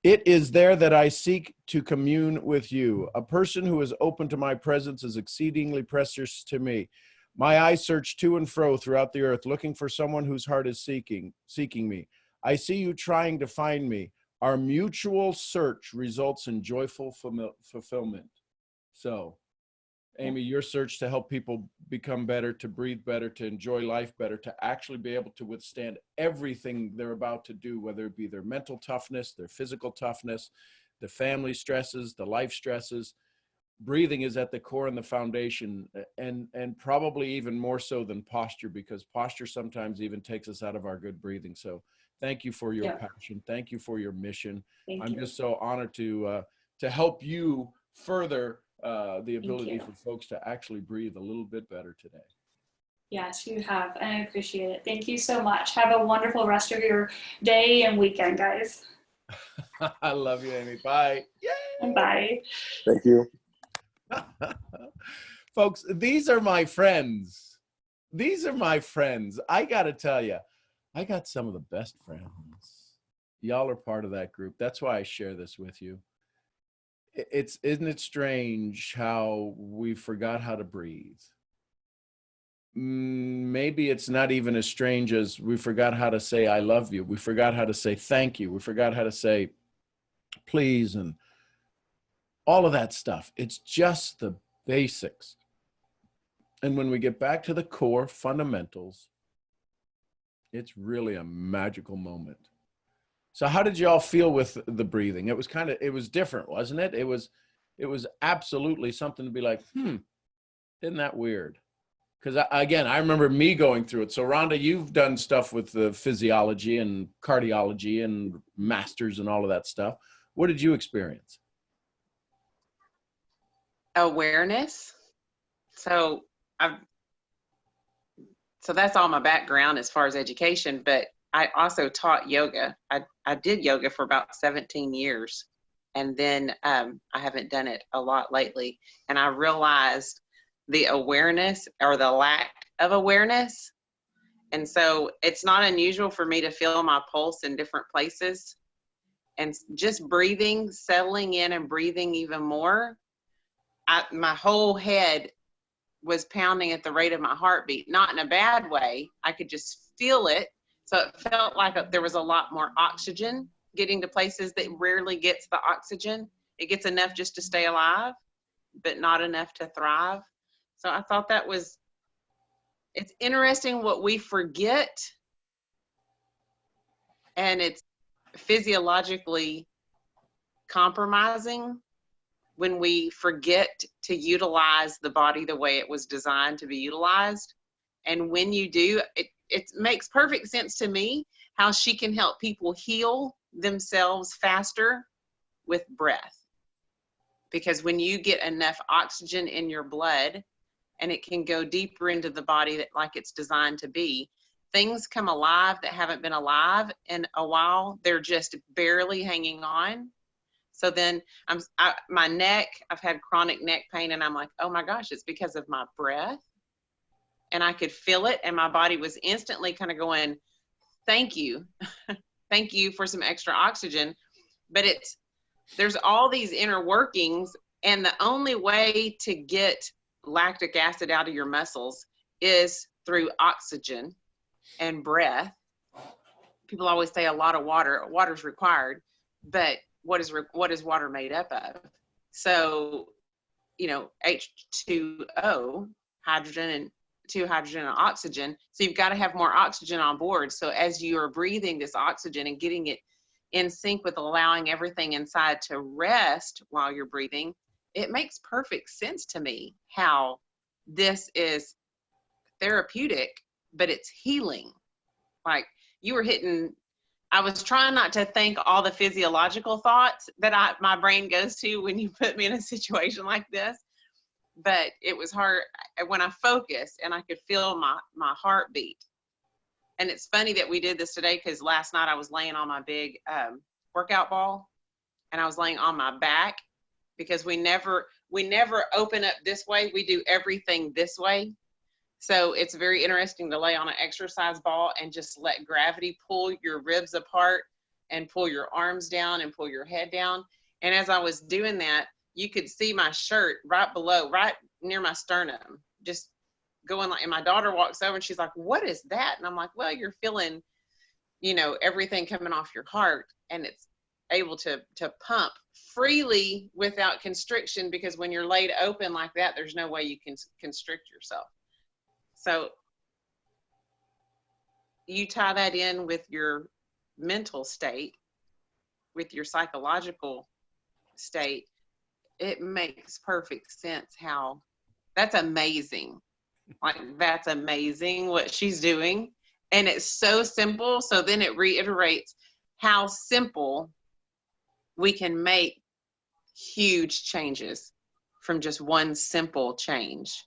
it is there that I seek to commune with you, a person who is open to my presence is exceedingly precious to me. My eyes search to and fro throughout the earth, looking for someone whose heart is seeking me. I see you trying to find me. Our mutual search results in joyful fulfillment. So, Amy, your search to help people become better, to breathe better, to enjoy life better, to actually be able to withstand everything they're about to do, whether it be their mental toughness, their physical toughness, the family stresses, the life stresses. Breathing is at the core and the foundation, and probably even more so than posture, because posture sometimes even takes us out of our good breathing. So thank you for your passion. Thank you for your mission. I'm just so honored to help you further the ability for folks to actually breathe a little bit better today. Yes, you have, and I appreciate it. Thank you so much. Have a wonderful rest of your day and weekend, guys. I love you, Amy. Bye. Yay! Bye. Thank you. Folks, these are my friends. These are my friends. I got to tell you, I got some of the best friends. Y'all are part of that group. That's why I share this with you. Isn't it strange how we forgot how to breathe? Maybe it's not even as strange as we forgot how to say I love you. We forgot how to say thank you. We forgot how to say please and all of that stuff. It's just the basics. And when we get back to the core fundamentals, it's really a magical moment. So how did y'all feel with the breathing? It was different, wasn't it? It was absolutely something to be like, isn't that weird? Because again, I remember me going through it. So Rhonda, you've done stuff with the physiology and cardiology and masters and all of that stuff. What did you experience? Awareness. So that's all my background as far as education, but I also taught yoga. I did yoga for about 17 years, and then I haven't done it a lot lately. And I realized the awareness or the lack of awareness. And so it's not unusual for me to feel my pulse in different places. And just breathing, settling in and breathing even more, my whole head was pounding at the rate of my heartbeat, not in a bad way. I could just feel it. So it felt like there was a lot more oxygen getting to places that rarely gets the oxygen. It gets enough just to stay alive, but not enough to thrive. So I thought it's interesting what we forget, and it's physiologically compromising when we forget to utilize the body the way it was designed to be utilized. And when you do, it makes perfect sense to me how she can help people heal themselves faster with breath. Because when you get enough oxygen in your blood, and it can go deeper into the body like it's designed to be, things come alive that haven't been alive in a while. They're just barely hanging on. So then my neck, I've had chronic neck pain, and I'm like, oh my gosh, it's because of my breath. And I could feel it, and my body was instantly kind of going, thank you. Thank you for some extra oxygen. But there's all these inner workings, and the only way to get lactic acid out of your muscles is through oxygen and breath. People always say a lot of water's required, but what is water made up of? So, H2O, hydrogen and oxygen. So you've got to have more oxygen on board. So as you are breathing this oxygen and getting it in sync with allowing everything inside to rest while you're breathing, it makes perfect sense to me how this is therapeutic, but it's healing. Like you were hitting, I was trying not to think all the physiological thoughts that my brain goes to when you put me in a situation like this. But it was hard when I focused and I could feel my heartbeat. And it's funny that we did this today because last night I was laying on my big workout ball, and I was laying on my back because we never open up this way. We do everything this way. So it's very interesting to lay on an exercise ball and just let gravity pull your ribs apart and pull your arms down and pull your head down. And as I was doing that, you could see my shirt right below, right near my sternum, just going like, and my daughter walks over and she's like, what is that? And I'm like, well, you're feeling, everything coming off your heart, and it's able to pump freely without constriction, because when you're laid open like that, there's no way you can constrict yourself. So you tie that in with your mental state, with your psychological state, it makes perfect sense how that's amazing. Like, that's amazing what she's doing. And it's so simple. So then it reiterates how simple we can make huge changes from just one simple change,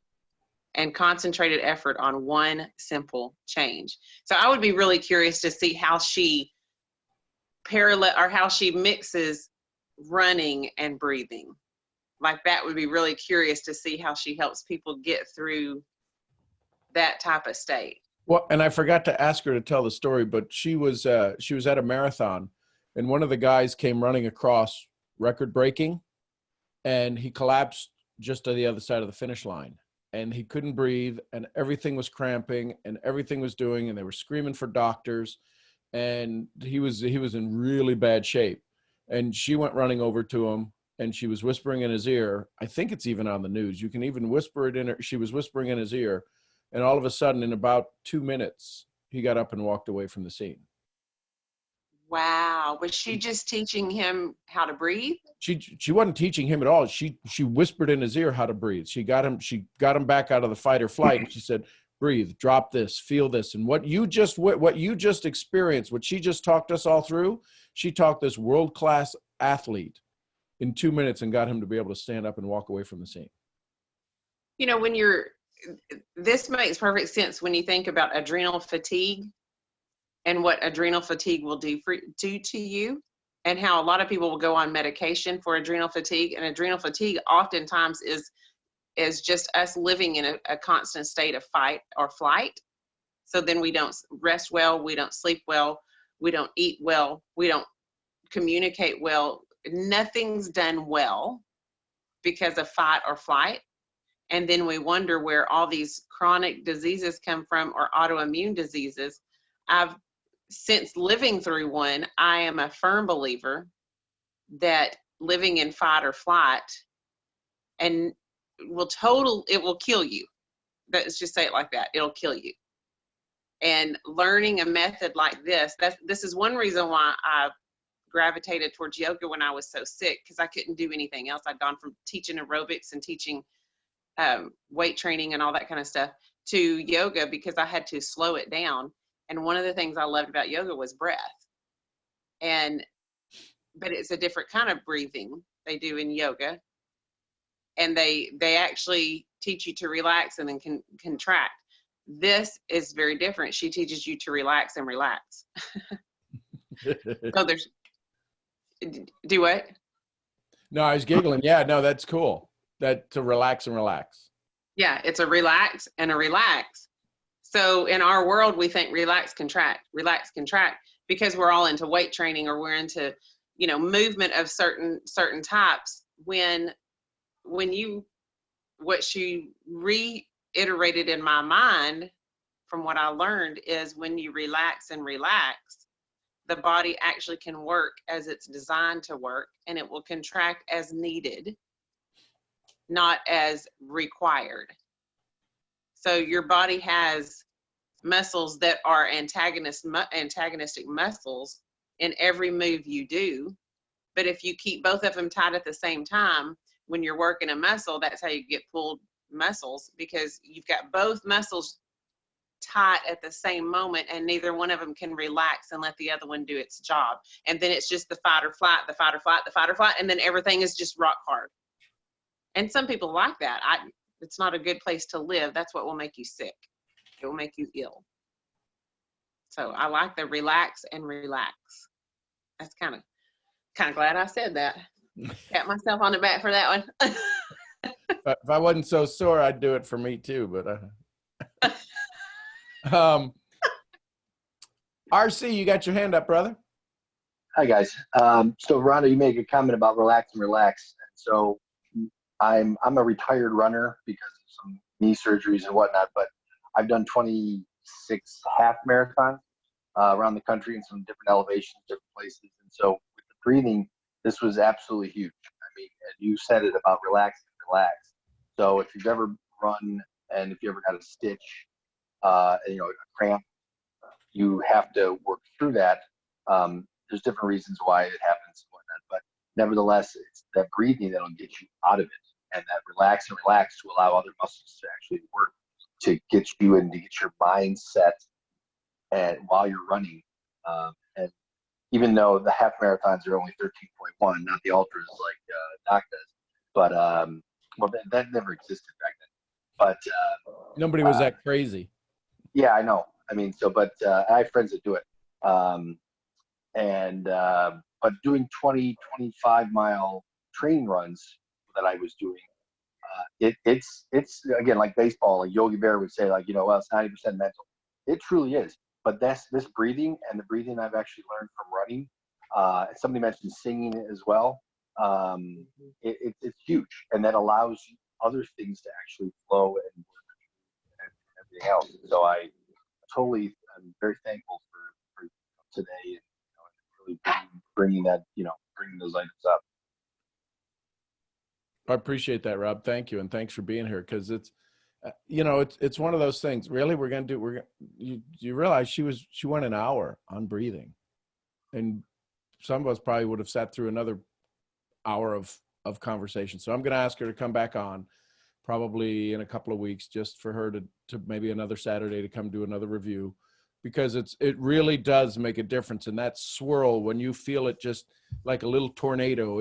and concentrated effort on one simple change. So I would be really curious to see how she how she mixes running and breathing. Like, that would be really curious to see how she helps people get through that type of state. Well, and I forgot to ask her to tell the story, but she was at a marathon, and one of the guys came running across, record breaking, and he collapsed just to the other side of the finish line, and he couldn't breathe, and everything was cramping, and everything was doing, and they were screaming for doctors, and he was in really bad shape. And she went running over to him, and she was whispering in his ear. I think it's even on the news. You can even whisper it in her. She was whispering in his ear. And all of a sudden, in about 2 minutes, he got up and walked away from the scene. Wow. Was she just teaching him how to breathe? She wasn't teaching him at all. She whispered in his ear how to breathe. She got him back out of the fight or flight. And she said, breathe, drop this, feel this. And what you just experienced, what she just talked us all through, she talked this world-class athlete in 2 minutes and got him to be able to stand up and walk away from the scene. This makes perfect sense when you think about adrenal fatigue and what adrenal fatigue will do to you, and how a lot of people will go on medication for adrenal fatigue. And adrenal fatigue oftentimes is just us living in a constant state of fight or flight. So then we don't rest well, we don't sleep well, we don't eat well, we don't communicate well. Nothing's done well because of fight or flight. And then we wonder where all these chronic diseases come from, or autoimmune diseases. I've since living through one, I am a firm believer that living in fight or flight and it will kill you. Let's just say it like that. It'll kill you. And learning a method like this is one reason why I gravitated towards yoga when I was so sick, because I couldn't do anything else. I'd gone from teaching aerobics and teaching weight training and all that kind of stuff to yoga because I had to slow it down. And one of the things I loved about yoga was breath. But it's a different kind of breathing they do in yoga. And they actually teach you to relax and then contract. This is very different. She teaches you to relax and relax. So do what? No, I was giggling. Yeah, no, that's cool. That to relax and relax. Yeah, it's a relax and a relax. So in our world, we think relax, contract, because we're all into weight training or we're into, movement of certain types. What she reiterated in my mind from what I learned is when you relax and relax, the body actually can work as it's designed to work, and it will contract as needed, not as required. So your body has muscles that are antagonistic muscles in every move you do. But if you keep both of them tight at the same time, when you're working a muscle, that's how you get pulled muscles, because you've got both muscles tight at the same moment and neither one of them can relax and let the other one do its job. And then it's just the fight or flight, and then everything is just rock hard. And some people like that. It's not a good place to live. That's what will make you sick. It will make you ill. So I like the relax and relax. That's kind of glad I said that. Pat myself on the back for that one. If I wasn't so sore, I'd do it for me too. But RC, you got your hand up, brother. Hi guys. So Rhonda, you made a comment about relax and relax. So I'm a retired runner because of some knee surgeries and whatnot, but I've done 26 half marathons around the country in some different elevations, different places. And so with the breathing, this was absolutely huge. I mean, and you said it about relax and relax. So if you've ever run and if you ever got a stitch, a cramp, you have to work through that. There's different reasons why it happens and whatnot, but nevertheless, it's that breathing that'll get you out of it, and that relax and relax to allow other muscles to actually work to get you and to get your mind set and while you're running. And even though the half marathons are only 13.1, not the ultras like Doc does, but well, that never existed back then. But Nobody was that crazy. Yeah, I know. I mean, but I have friends that do it. But doing 20, 25-mile training runs that I was doing, it's again, like baseball, like Yogi Berra would say, like, well, it's 90% mental. It truly is. But this breathing, and the breathing I've actually learned from running, somebody mentioned singing as well. It's huge, and that allows other things to actually flow and work and everything else. So I'm very thankful for today and really bringing that, bringing those items up. I appreciate that, Rob. Thank you, and thanks for being here, because it's, it's one of those things. Really, you realize she went an hour on breathing, and some of us probably would have sat through another hour of conversation. So I'm going to ask her to come back on probably in a couple of weeks, just for her to maybe another Saturday to come do another review, because it really does make a difference. And that swirl, when you feel it just like a little tornado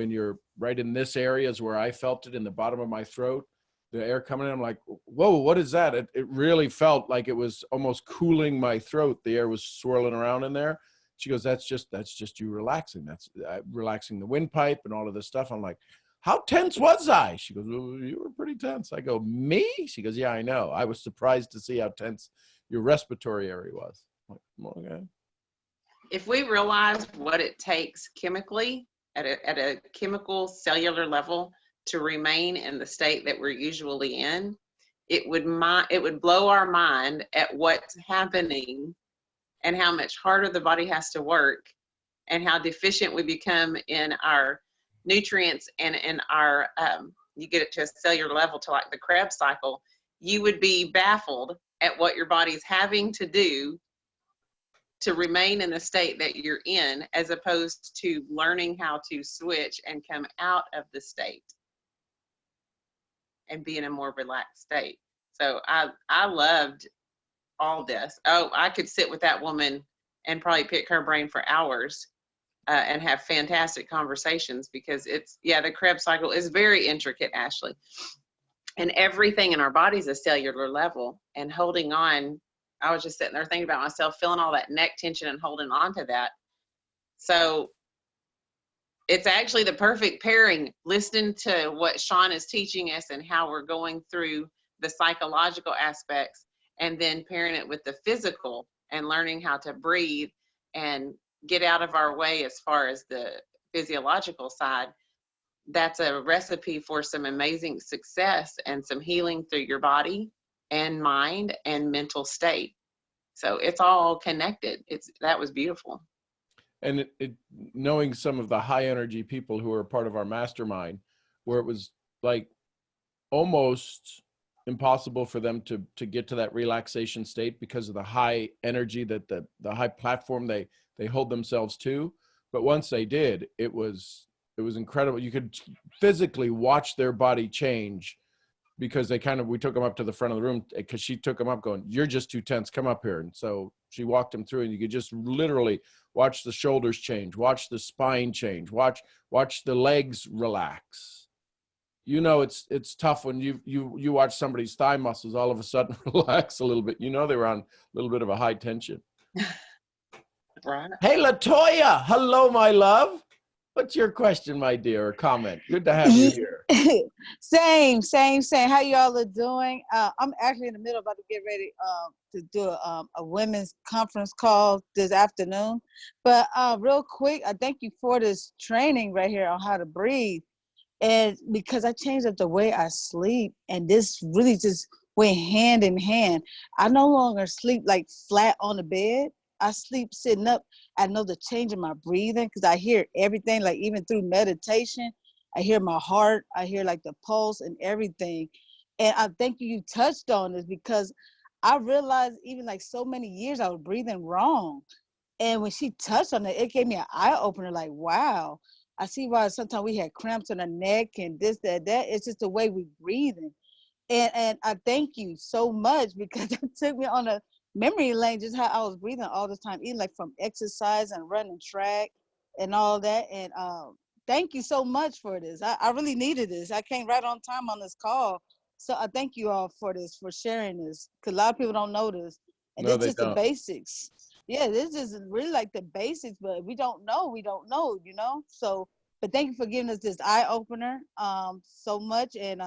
right in this area is where I felt it in the bottom of my throat, the air coming in. I'm like, whoa, what is that? It really felt like it was almost cooling my throat. The air was swirling around in there. She goes, that's just you relaxing. That's relaxing the windpipe and all of this stuff. I'm like, how tense was I? She goes, well, you were pretty tense. I go, me? She goes, yeah, I know. I was surprised to see how tense your respiratory area was. I'm like, okay. If we realize what it takes chemically at a chemical cellular level to remain in the state that we're usually in, it would blow our mind at what's happening and how much harder the body has to work and how deficient we become in our nutrients and in our, you get it to a cellular level to like the Krebs cycle, you would be baffled at what your body's having to do to remain in the state that you're in, as opposed to learning how to switch and come out of the state and be in a more relaxed state. So I loved all this. Oh, I could sit with that woman and probably pick her brain for hours and have fantastic conversations, because it's, yeah, the Krebs cycle is very intricate, Ashley. And everything in our body's a cellular level, and holding on. I was just sitting there thinking about myself, feeling all that neck tension and holding on to that. So it's actually the perfect pairing, listening to what Sean is teaching us and how we're going through the psychological aspects, and then pairing it with the physical and learning how to breathe and get out of our way as far as the physiological side. That's a recipe for some amazing success and some healing through your body and mind and mental state. So it's all connected. That was beautiful. And knowing some of the high energy people who are part of our mastermind, where it was like almost impossible for them to get to that relaxation state because of the high energy that the high platform they hold themselves to. But once they did, it was incredible. You could physically watch their body change, because we took them up to the front of the room, because she took them up going, "You're just too tense, come up here." And so she walked them through, and you could just literally watch the shoulders change, watch the spine change, watch the legs relax. You know, it's tough when you watch somebody's thigh muscles all of a sudden relax a little bit. You know, they were on a little bit of a high tension. Right. Hey, Latoya. Hello, my love. What's your question, my dear, or comment? Good to have you here. Same. How y'all are doing? I'm actually in the middle, about to get ready to do a women's conference call this afternoon. But real quick, I thank you for this training right here on how to breathe. And because I changed up the way I sleep, and this really just went hand in hand. I no longer sleep like flat on the bed. I sleep sitting up. I know the change in my breathing, because I hear everything, like even through meditation, I hear my heart, I hear like the pulse and everything. And I think you touched on this, because I realized even like so many years I was breathing wrong. And when she touched on it, it gave me an eye opener, like, wow, I see why sometimes we had cramps in the neck and this, that. It's just the way we breathing. And I thank you so much, because it took me on a memory lane, just how I was breathing all this time, even like from exercise and running track and all that. And thank you so much for this. I really needed this. I came right on time on this call. So I thank you all for this, for sharing this, because a lot of people don't know this. And No, this they just don't. the basics. Yeah, this is really like the basics, but we don't know, you know? So, but thank you for giving us this eye opener so much. And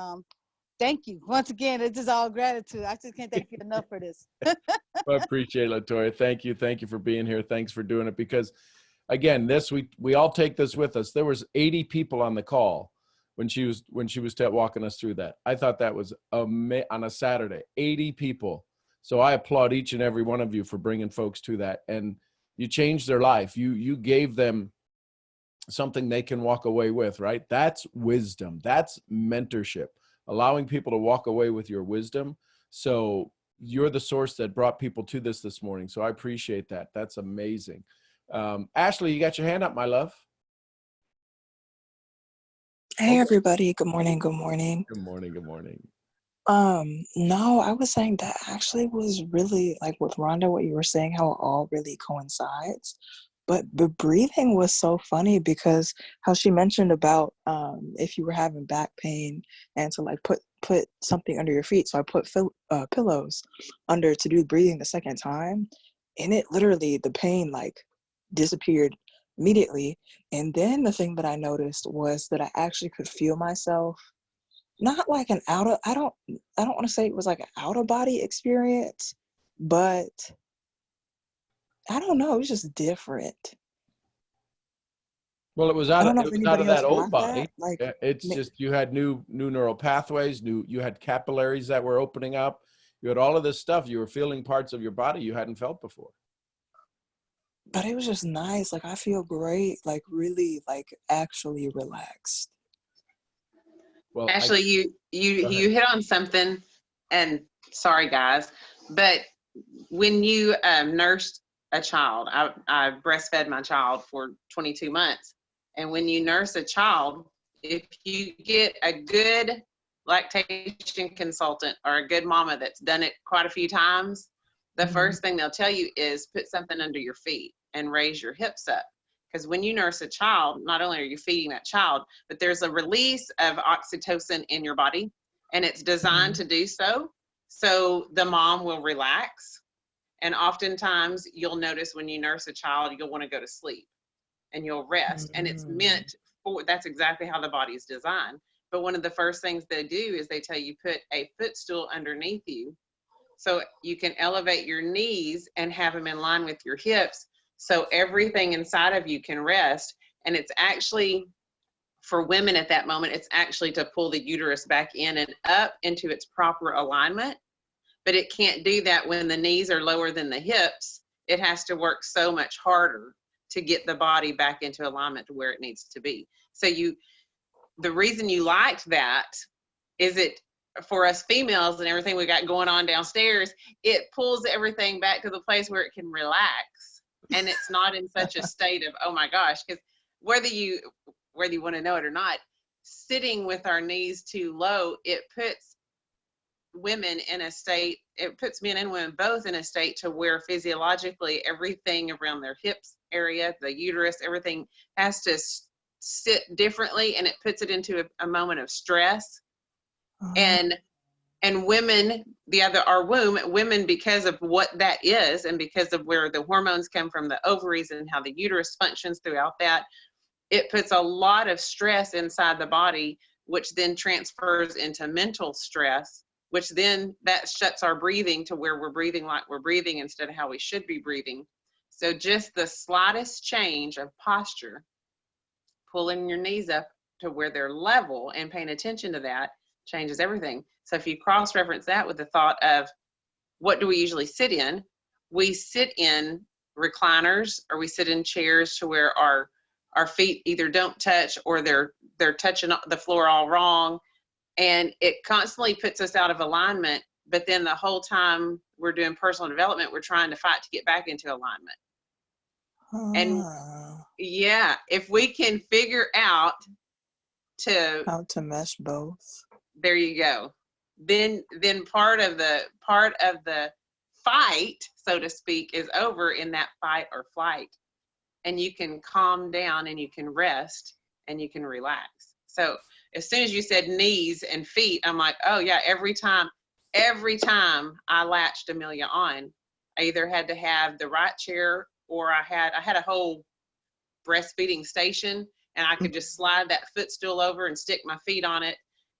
thank you once again. It's just all gratitude. I just can't thank you enough for this. I appreciate it, Latoya. Thank you for being here. Thanks for doing it, because again, we all take this with us. There was 80 people on the call when she was walking us through that. I thought that was on a Saturday, 80 people. So I applaud each and every one of you for bringing folks to that, and you changed their life. You gave them something they can walk away with, right? That's wisdom. That's mentorship, allowing people to walk away with your wisdom. So you're the source that brought people to this morning. So I appreciate that. That's amazing. Ashley, you got your hand up, my love. Hey, everybody. Good morning. Good morning. Good morning. Good morning. No, I was saying that actually was really like with Rhonda, what you were saying, how it all really coincides. But the breathing was so funny, because how she mentioned about if you were having back pain and to like put something under your feet. So I put pillows under to do breathing the second time, and it literally, the pain like disappeared immediately. And then the thing that I noticed was that I actually could feel myself, not like an I don't want to say it was like an out of body experience, but I don't know, it was just different. Well, it was I out don't know of if anybody that else old got body. that. Like, It's just, you had new neural pathways, you had capillaries that were opening up. You had all of this stuff. You were feeling parts of your body you hadn't felt before. But it was just nice. Like, I feel great, like really, like actually relaxed. Well, Actually, Go you ahead. hit on something, and sorry guys, but when you nursed a child, I breastfed my child for 22 months, and when you nurse a child, if you get a good lactation consultant or a good mama that's done it quite a few times, the first thing they'll tell you is put something under your feet and raise your hips up. Because when you nurse a child, not only are you feeding that child, but there's a release of oxytocin in your body, and it's designed to do so. So the mom will relax. And oftentimes you'll notice when you nurse a child, you'll want to go to sleep and you'll rest. And it's meant for, that's exactly how the body is designed. But one of the first things they do is they tell you put a footstool underneath you so you can elevate your knees and have them in line with your hips so everything inside of you can rest. And it's actually, for women at that moment, it's actually to pull the uterus back in and up into its proper alignment. But it can't do that when the knees are lower than the hips. It has to work so much harder to get the body back into alignment to where it needs to be. So the reason you liked that is it, for us females and everything we got going on downstairs, it pulls everything back to the place where it can relax. And it's not in such a state of, oh my gosh, because whether you want to know it or not, sitting with our knees too low, it puts women in a state, it puts men and women both in a state to where physiologically everything around their hips area, the uterus, everything has to sit differently, and it puts it into a moment of stress. And women, our womb, women, because of what that is, and because of where the hormones come from, the ovaries, and how the uterus functions throughout that, it puts a lot of stress inside the body, which then transfers into mental stress, which then that shuts our breathing to where we're breathing like we're breathing instead of how we should be breathing. So just the slightest change of posture, pulling your knees up to where they're level and paying attention to that, changes everything. So if you cross-reference that with the thought of what do we usually sit in? We sit in recliners, or we sit in chairs to where our feet either don't touch or they're touching the floor all wrong. And it constantly puts us out of alignment. But then the whole time we're doing personal development, we're trying to fight to get back into alignment. And yeah, if we can figure out how to mesh both. There you go. Then part of the fight, so to speak, is over in that fight or flight. And you can calm down and you can rest and you can relax. So as soon as you said knees and feet, I'm like, oh yeah, every time I latched Amelia on, I either had to have the right chair, or I had a whole breastfeeding station, and I could just slide that footstool over and stick my feet on it.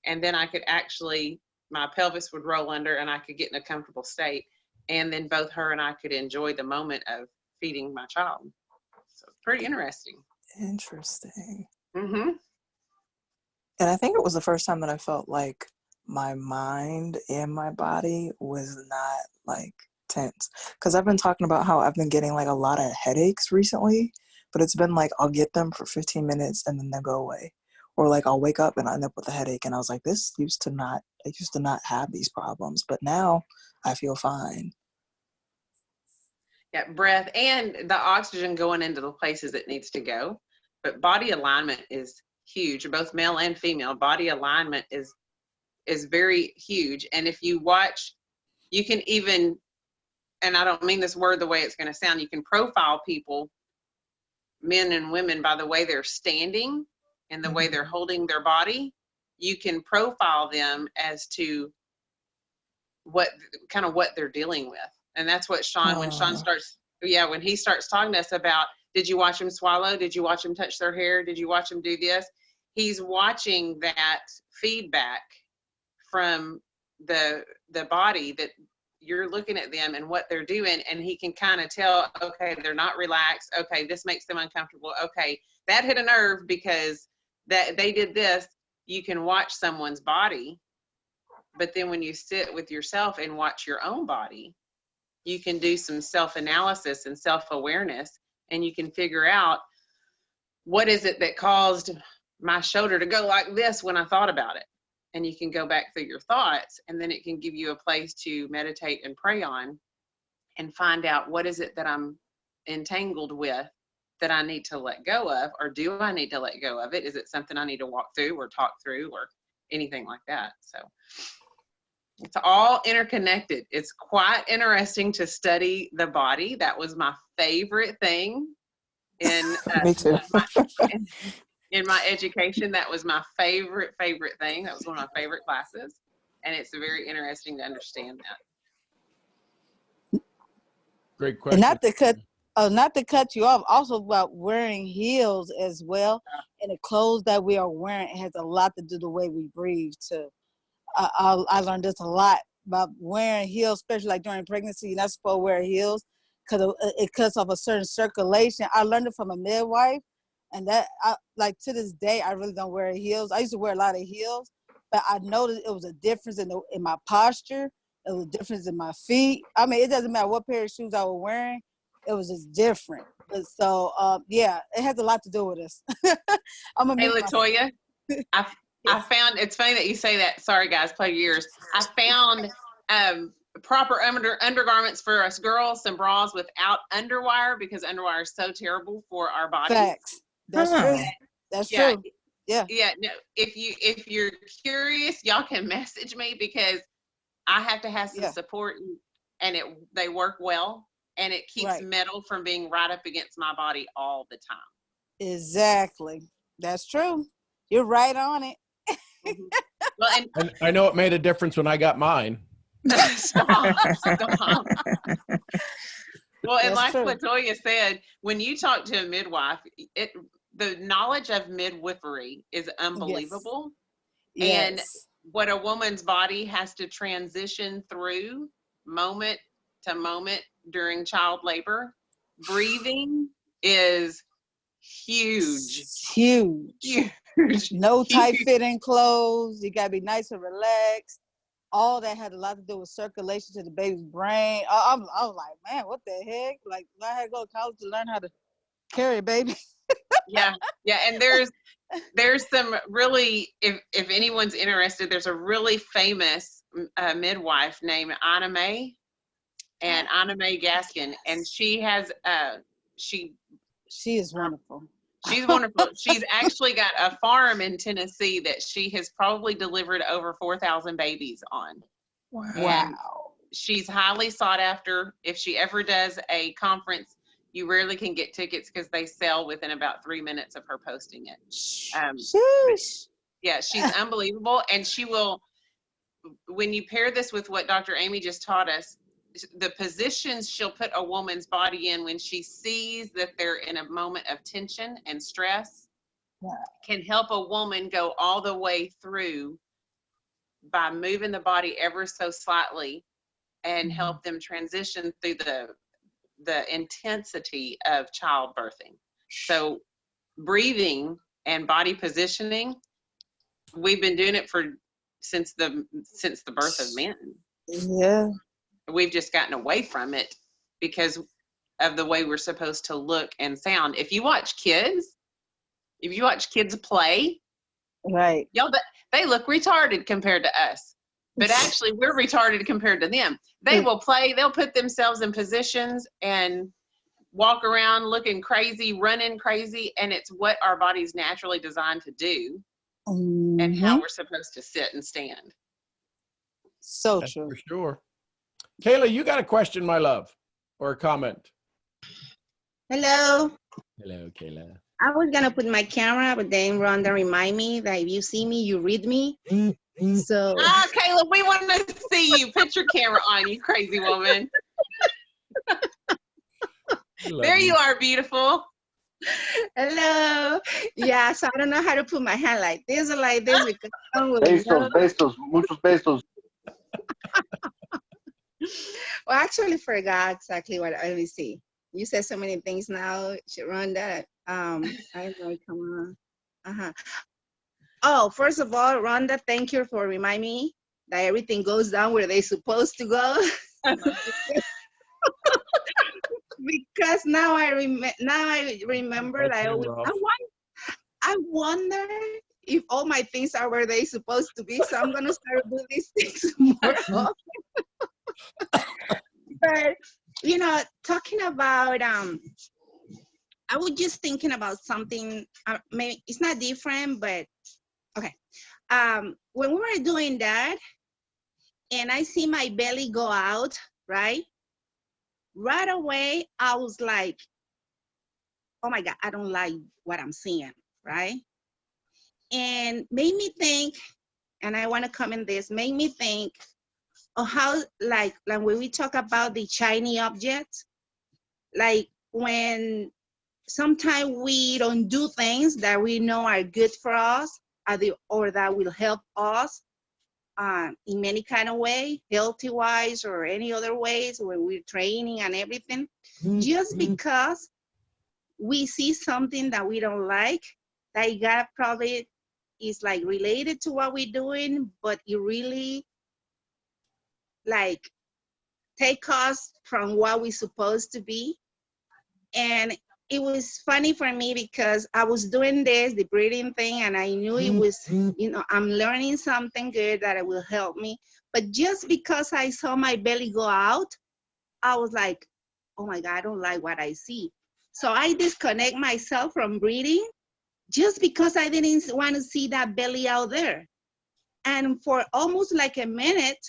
And then I could actually, my pelvis would roll under and I could get in a comfortable state. And then both her and I could enjoy the moment of feeding my child. So pretty interesting. Interesting. Mm-hmm. And I think it was the first time that I felt like my mind and my body was not like tense. Because I've been talking about how I've been getting like a lot of headaches recently, but it's been like I'll get them for 15 minutes and then they'll go away. Or like I'll wake up and I end up with a headache, and I was like, I used to not have these problems, but now I feel fine. Yeah, breath and the oxygen going into the places it needs to go. But body alignment is huge. Both male and female, body alignment is very huge. And if you watch, you can even, and I don't mean this word the way it's going to sound, you can profile people, men and women, by the way they're standing and the way they're holding their body. You can profile them as to what they're dealing with. And that's what Sean, when he starts talking to us about, did you watch him swallow? Did you watch him touch their hair? Did you watch him do this? He's watching that feedback from the body, that you're looking at them and what they're doing, and he can kind of tell, okay, they're not relaxed. Okay, this makes them uncomfortable. Okay, that hit a nerve because that they did this. You can watch someone's body, but then when you sit with yourself and watch your own body, you can do some self-analysis and self-awareness and you can figure out what is it that caused my shoulder to go like this when I thought about it. And you can go back through your thoughts, and then it can give you a place to meditate and pray on and find out what is it that I'm entangled with that I need to let go of, or do I need to let go of it? Is it something I need to walk through or talk through or anything like that? So it's all interconnected. It's quite interesting to study the body. That was my favorite thing in Me too. in my education. That was my favorite thing. That was one of my favorite classes, and it's very interesting to understand that. Great question. And not to cut you off, also about wearing heels as well, and the clothes that we are wearing has a lot to do with the way we breathe too. I learned this a lot about wearing heels, especially like during pregnancy. You're not supposed to wear heels because it cuts off a certain circulation. I learned it from a midwife, and that like to this day I really don't wear heels. I used to wear a lot of heels, but I noticed it was a difference in my posture. It was a difference in my feet. I mean, it doesn't matter what pair of shoes I was wearing. It was just different. So yeah, it has a lot to do with this. Hey, Latoya, I found, it's funny that you say that. Sorry guys, play your ears. I found proper undergarments for us girls, some bras without underwire, because underwire is so terrible for our bodies. Facts. That's true. That's true. Yeah. Yeah. No, if you're curious, y'all can message me, because I have to have some support, and they work well, and it keeps metal from being right up against my body all the time. Exactly. That's true. You're right on it. Well, and I know it made a difference when I got mine. Stop. Well, and like Latoya said, when you talk to a midwife, the knowledge of midwifery is unbelievable. Yes. And what a woman's body has to transition through moment to moment during child labor, breathing is huge. Huge. No tight fitting clothes. You gotta be nice and relaxed. All that had a lot to do with circulation to the baby's brain. I was like, man, what the heck? Like, I had to go to college to learn how to carry a baby. Yeah. And there's some really, if anyone's interested, there's a really famous midwife named Anna Mae Gaskin, and she has she is wonderful. She's wonderful. She's actually got a farm in Tennessee that she has probably delivered over 4,000 babies on. Wow. And she's highly sought after. If she ever does a conference, you rarely can get tickets because they sell within about 3 minutes of her posting it. Yeah, she's unbelievable. And she will, when you pair this with what Dr. Amy just taught us, the positions she'll put a woman's body in when she sees that they're in a moment of tension and stress can help a woman go all the way through by moving the body ever so slightly and help them transition through the intensity of childbirthing. So breathing and body positioning, we've been doing it since the birth of men. Yeah. We've just gotten away from it because of the way we're supposed to look and sound. If you watch kids play, right, y'all, they look retarded compared to us. But actually, we're retarded compared to them. They will play. They'll put themselves in positions and walk around looking crazy, running crazy, and it's what our body's naturally designed to do, and how we're supposed to sit and stand. So That's true. for sure. Kayla, you got a question, my love, or a comment? Hello. Hello, Kayla. I was gonna put my camera, but then Rhonda remind me that if you see me, you read me. So. Kayla, we want to see you. Put your camera on, you crazy woman. There you are, beautiful. Hello. Yeah, so I don't know how to put my hand like this or like this because Besos, muchos besos. Well, I actually forgot exactly what. Let me see. You said so many things now, Rhonda. I know, come on. Oh, first of all, Rhonda, thank you for reminding me that everything goes down where they're supposed to go. because now I remember that Okay, I wonder if all my things are where they supposed to be. So I'm gonna start doing these things more often. But you know, talking about I was just thinking about something. Maybe it's not different, but okay. When we were doing that, and I see my belly go out, right? Right away, I was like, oh my God, I don't like what I'm seeing, right? And made me think, and I want to comment this, made me think of how, like when we talk about the shiny objects, like when sometimes we don't do things that we know are good for us or that will help us in many kind of way, healthy wise or any other ways when we're training and everything, just because we see something that we don't like, that God probably is like related to what we're doing, but it really like take us from what we're supposed to be. And it was funny for me because I was doing this, the breathing thing, and I knew it was, you know, I'm learning something good that will help me. But just because I saw my belly go out, I was like, oh my God, I don't like what I see. So I disconnect myself from breathing just because I didn't want to see that belly out there. And for almost like a minute,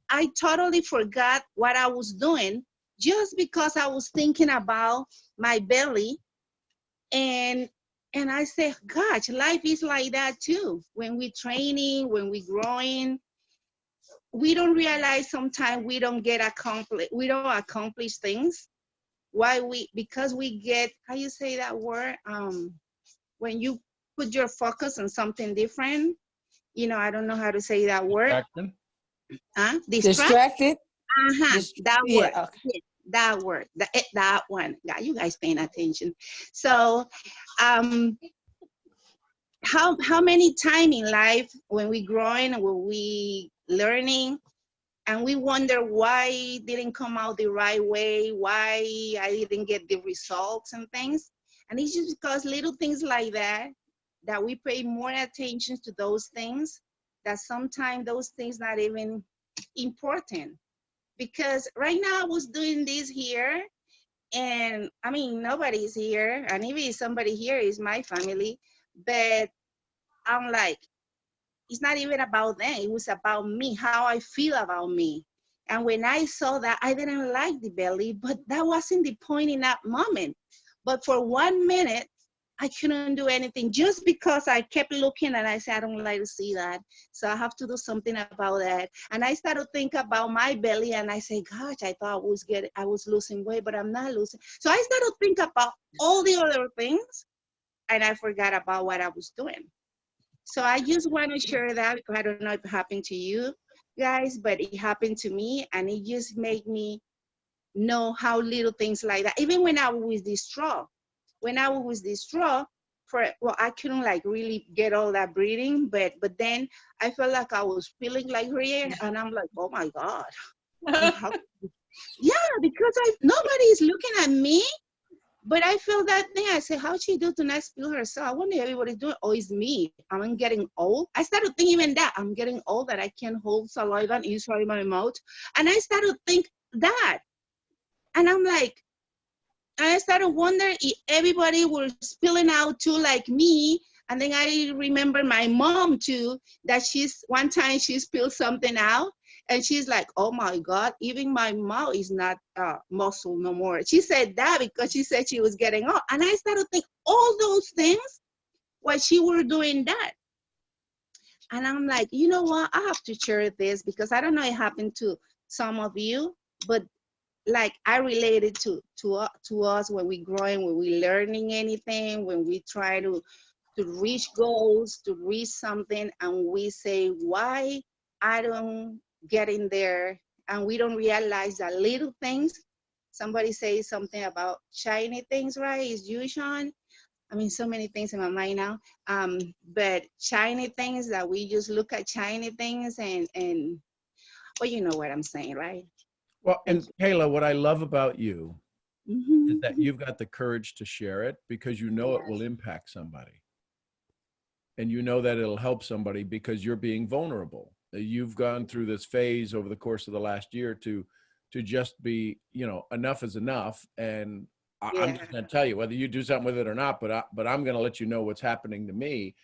I totally forgot what I was doing just because I was thinking about my belly. And I said, gosh, life is like that too. When we're training, when we're growing, we don't realize sometimes we don't accomplish things. Because we get, how you say that word? When you put your focus on something different, you know, I don't know how to say that word. Distraction. Distracted? That word. Yeah, okay. Yeah, that word. That one. Yeah, you guys paying attention. So, how many times in life when we growing, when we learning, and we wonder why it didn't come out the right way, why I didn't get the results and things. And it's just because little things like that we pay more attention to those things, that sometimes those things not even important. Because right now I was doing this here, and I mean, nobody's here, and even somebody here is my family, but I'm like, it's not even about them. It was about me, how I feel about me. And when I saw that, I didn't like the belly, but that wasn't the point in that moment. But for 1 minute, I couldn't do anything just because I kept looking and I said, I don't like to see that. So I have to do something about that. And I started to think about my belly and I said, gosh, I thought I was losing weight, but I'm not losing. So I started to think about all the other things and I forgot about what I was doing. So I just want to share that because I don't know if it happened to you guys, but it happened to me and it just made me know how little things like that. Even when I was with this straw, I couldn't like really get all that breathing, but then I felt like I was feeling like here and I'm like, oh my God. Yeah, because nobody is looking at me. But I feel that thing. I said, how'd she do to not spill herself? I wonder if everybody's doing, oh, it's me. I'm getting old. I started thinking even that. I'm getting old that I can't hold saliva inside my mouth. And I started to think that. And I'm like, I started wondering if everybody was spilling out too like me. And then I remember my mom too, that one time she spilled something out. And she's like, oh my God, even my mouth is not muscle no more. She said that because she said she was getting old. And I started to think all those things while she were doing that. And I'm like, you know what? I have to share this because I don't know it happened to some of you, but like I related to us when we growing, when we learning anything, when we try to reach goals, to reach something, and we say, why I don't get in there, and we don't realize that little things. Somebody says something about shiny things, right? Is you, Sean? I mean, so many things in my mind now. But shiny things that we just look at shiny things and well, you know what I'm saying, right? Well, and Kayla, what I love about you Mhm. is that you've got the courage to share it because you know it will impact somebody. And you know that it'll help somebody because you're being vulnerable. You've gone through this phase over the course of the last year to just be, you know, enough is enough. And I'm just going to tell you whether you do something with it or not, but I'm going to let you know what's happening to me.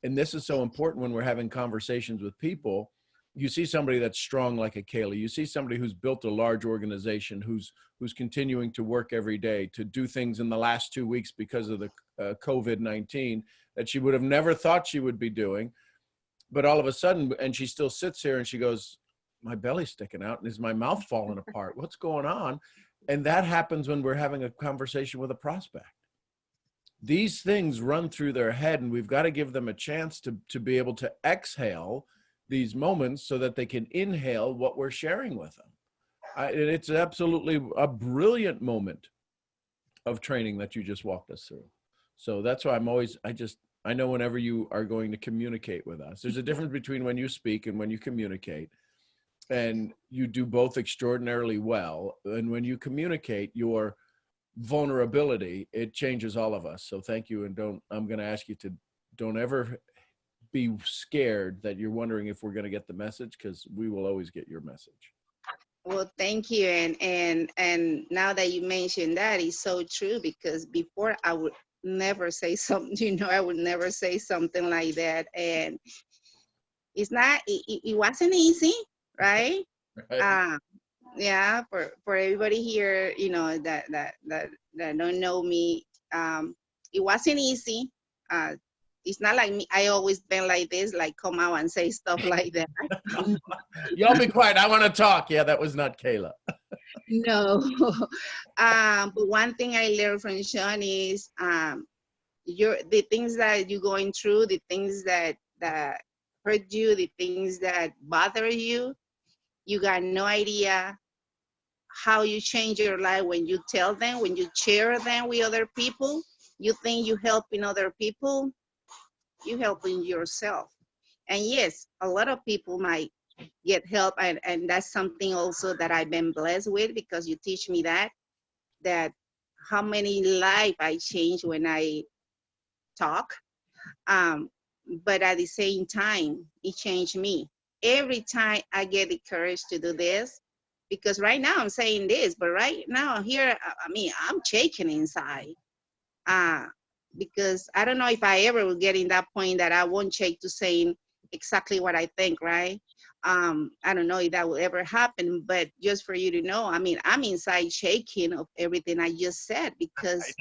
And this is so important when we're having conversations with people. You see somebody that's strong like a Kayla. You see somebody who's built a large organization, who's continuing to work every day, to do things in the last 2 weeks because of the COVID-19 that she would have never thought she would be doing. But all of a sudden, and she still sits here and she goes, my belly's sticking out and is my mouth falling apart? What's going on? And that happens when we're having a conversation with a prospect. These things run through their head, and we've got to give them a chance to be able to exhale these moments so that they can inhale what we're sharing with them. It's absolutely a brilliant moment of training that you just walked us through. So that's why I know whenever you are going to communicate with us, there's a difference between when you speak and when you communicate. And you do both extraordinarily well. And when you communicate your vulnerability, it changes all of us. So thank you. And I'm going to ask you to don't ever be scared that you're wondering if we're going to get the message, because we will always get your message. Well, thank you. And now that you mentioned that, it's so true, because before I would never say something, I would never say something like that. And it's not, it wasn't easy, right? Right. Yeah, for everybody here, that don't know me, it wasn't easy. It's not like me. I always been like this, like come out and say stuff like that. Y'all be quiet. I want to talk. Yeah, that was not Kayla. No. But one thing I learned from Sean is the things that you're going through, the things that hurt you, the things that bother you, you got no idea how you change your life when you tell them, when you share them with other people. You think you're helping other people, you're helping yourself. And yes, a lot of people might get help, and that's something also that I've been blessed with, because you teach me that how many lives I change when I talk. But at the same time, it changed me. Every time I get the courage to do this, because right now I'm saying this, but right now here, I'm shaking inside. Because I don't know if I ever will get in that point that I won't shake to saying exactly what I think, right? I don't know if that will ever happen, but just for you to know, I'm inside shaking of everything I just said, because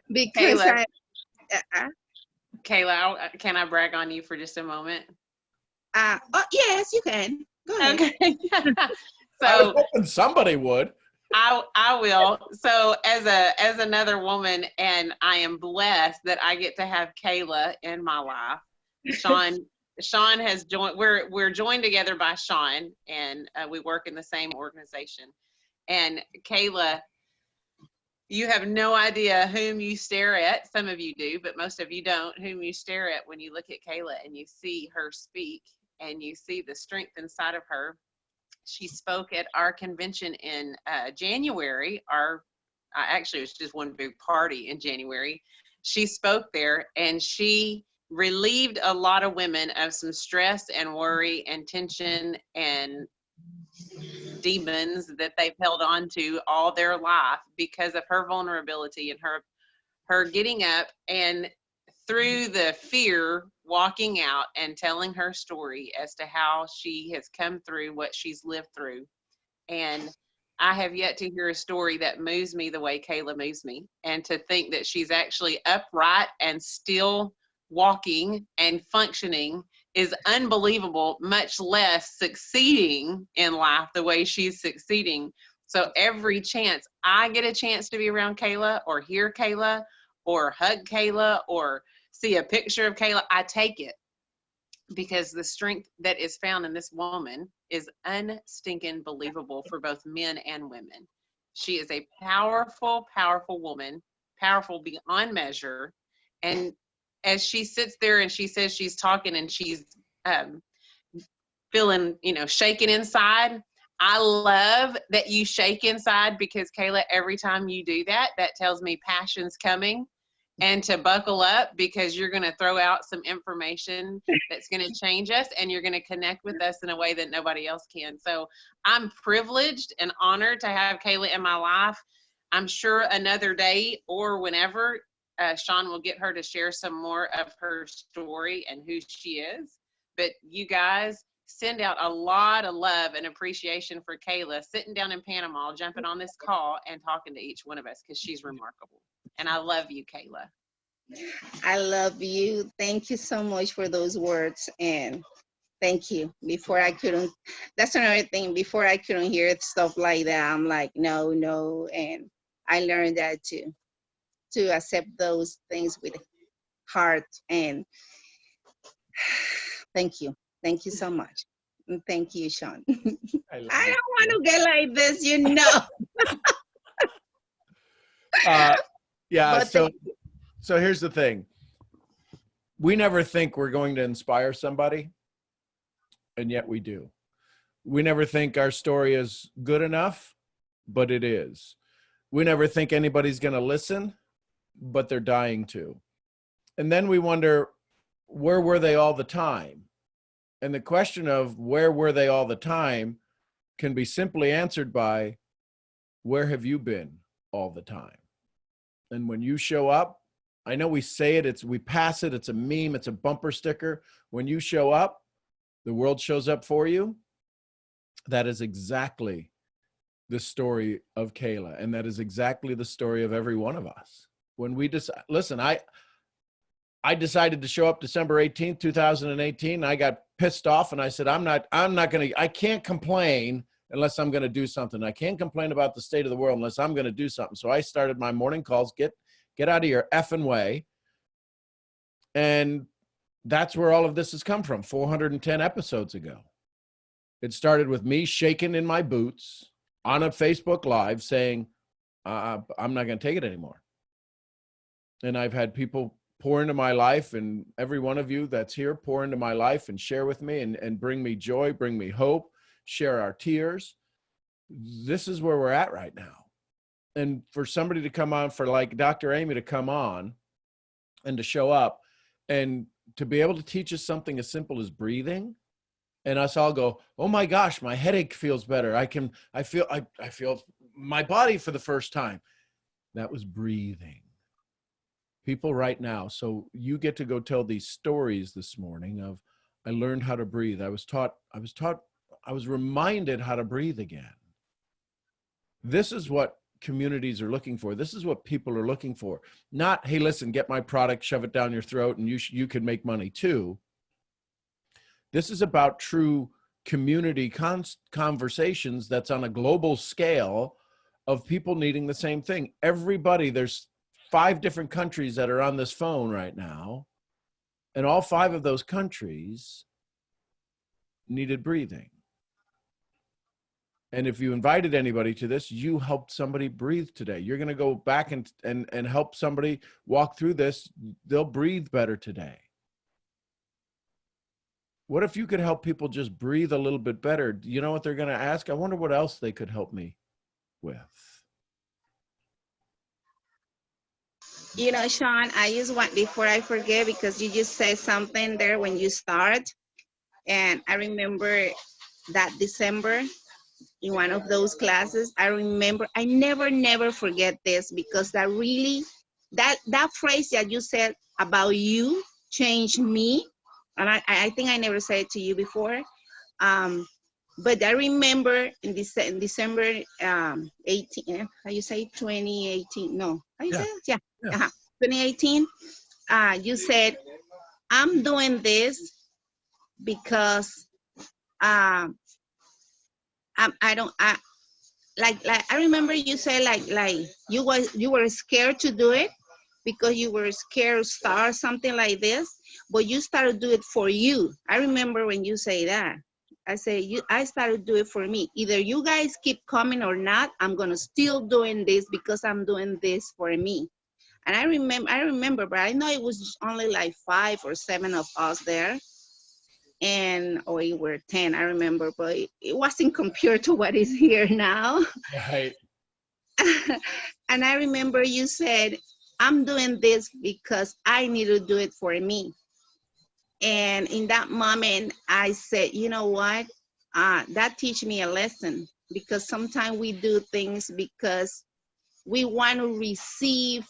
because Kayla, Kayla, can I brag on you for just a moment? Oh, yes, you can. Go ahead. Okay. I was So hoping somebody would. I will. So as another woman, and I am blessed that I get to have Kayla in my life. Sean has joined. We're joined together by Sean, and we work in the same organization. And Kayla, you have no idea whom you stare at. Some of you do, but most of you don't. Whom you stare at when you look at Kayla and you see her speak, and you see the strength inside of her. She spoke at our convention in January. Actually, it was just one big party in January. She spoke there, and she relieved a lot of women of some stress and worry and tension and demons that they've held on to all their life because of her vulnerability and her getting up and through the fear, walking out and telling her story as to how she has come through what she's lived through. And I have yet to hear a story that moves me the way Kayla moves me. And to think that she's actually upright and still walking and functioning is unbelievable, much less succeeding in life the way she's succeeding. So every chance I get a chance to be around Kayla or hear Kayla or hug Kayla or see a picture of Kayla, I take it, because the strength that is found in this woman is unstinking believable for both men and women. She is a powerful, powerful woman, powerful beyond measure. And as she sits there and she says she's talking and she's feeling, shaking inside, I love that you shake inside, because Kayla, every time you do that, that tells me passion's coming, and to buckle up, because you're going to throw out some information that's going to change us, and you're going to connect with us in a way that nobody else can. So I'm privileged and honored to have Kayla in my life. I'm sure another day or whenever, Sean will get her to share some more of her story and who she is. But you guys, send out a lot of love and appreciation for Kayla sitting down in Panama, jumping on this call and talking to each one of us, because she's remarkable. And I love you, Kayla. I love you. Thank you so much for those words. And thank you. Before I couldn't, that's another thing. Before I couldn't hear stuff like that. I'm like, no, no. And I learned that too, to accept those things with heart. And thank you. Thank you so much. And thank you, Sean. I don't want to get like this, you know. Yeah, But so here's the thing. We never think we're going to inspire somebody, and yet we do. We never think our story is good enough, but it is. We never think anybody's going to listen, but they're dying to. And then we wonder, where were they all the time? And the question of where were they all the time can be simply answered by, where have you been all the time? And when you show up, I know we say it, we pass it, it's a meme, it's a bumper sticker. When you show up, the world shows up for you. That is exactly the story of Kayla. And that is exactly the story of every one of us. When we decide, listen, I decided to show up December 18th, 2018. I got pissed off and I said, I can't complain unless I'm going to do something. I can't complain about the state of the world unless I'm going to do something. So I started my morning calls, get out of your effing way. And that's where all of this has come from 410 episodes ago. It started with me shaking in my boots on a Facebook Live saying, I'm not going to take it anymore. And I've had people pour into my life, and every one of you that's here pour into my life and share with me and bring me joy, bring me hope, share our tears. This is where we're at right now. And for somebody to come on, for like Dr. Amy to come on and to show up and to be able to teach us something as simple as breathing, and us all go, oh my gosh, my headache feels better. I feel my body for the first time. That was breathing. People right now. So you get to go tell these stories this morning of, I learned how to breathe. I was reminded how to breathe again. This is what communities are looking for. This is what people are looking for. Not, hey, listen, get my product, shove it down your throat, and you can make money too. This is about true community conversations that's on a global scale of people needing the same thing. Everybody, there's 5 different countries that are on this phone right now, and all 5 of those countries needed breathing. And if you invited anybody to this, you helped somebody breathe today. You're going to go back and help somebody walk through this. They'll breathe better today. What if you could help people just breathe a little bit better? You know what they're going to ask? I wonder what else they could help me with. you know, Sean, I just want, before I forget, because you just said something there when you start, and I remember that December in one of those classes, I remember, I never forget this, because that really, that phrase that you said about you changed me. And I think I never said it to you before. But I remember in December 18, how you say 2018? No, how you say it? Yeah. 2018. You said, I'm doing this because I remember you said like you were scared to do it because you were scared to start something like this, but you started to do it for you. I remember when you say that. I say, I started to do it for me. Either you guys keep coming or not, I'm gonna still doing this because I'm doing this for me. And I remember, but I know it was only like 5 or 7 of us there. and we were 10, I remember, but it wasn't compared to what is here now. Right. And I remember you said, I'm doing this because I need to do it for me. And in that moment, I said, you know what? That teach me a lesson, because sometimes we do things because we want to receive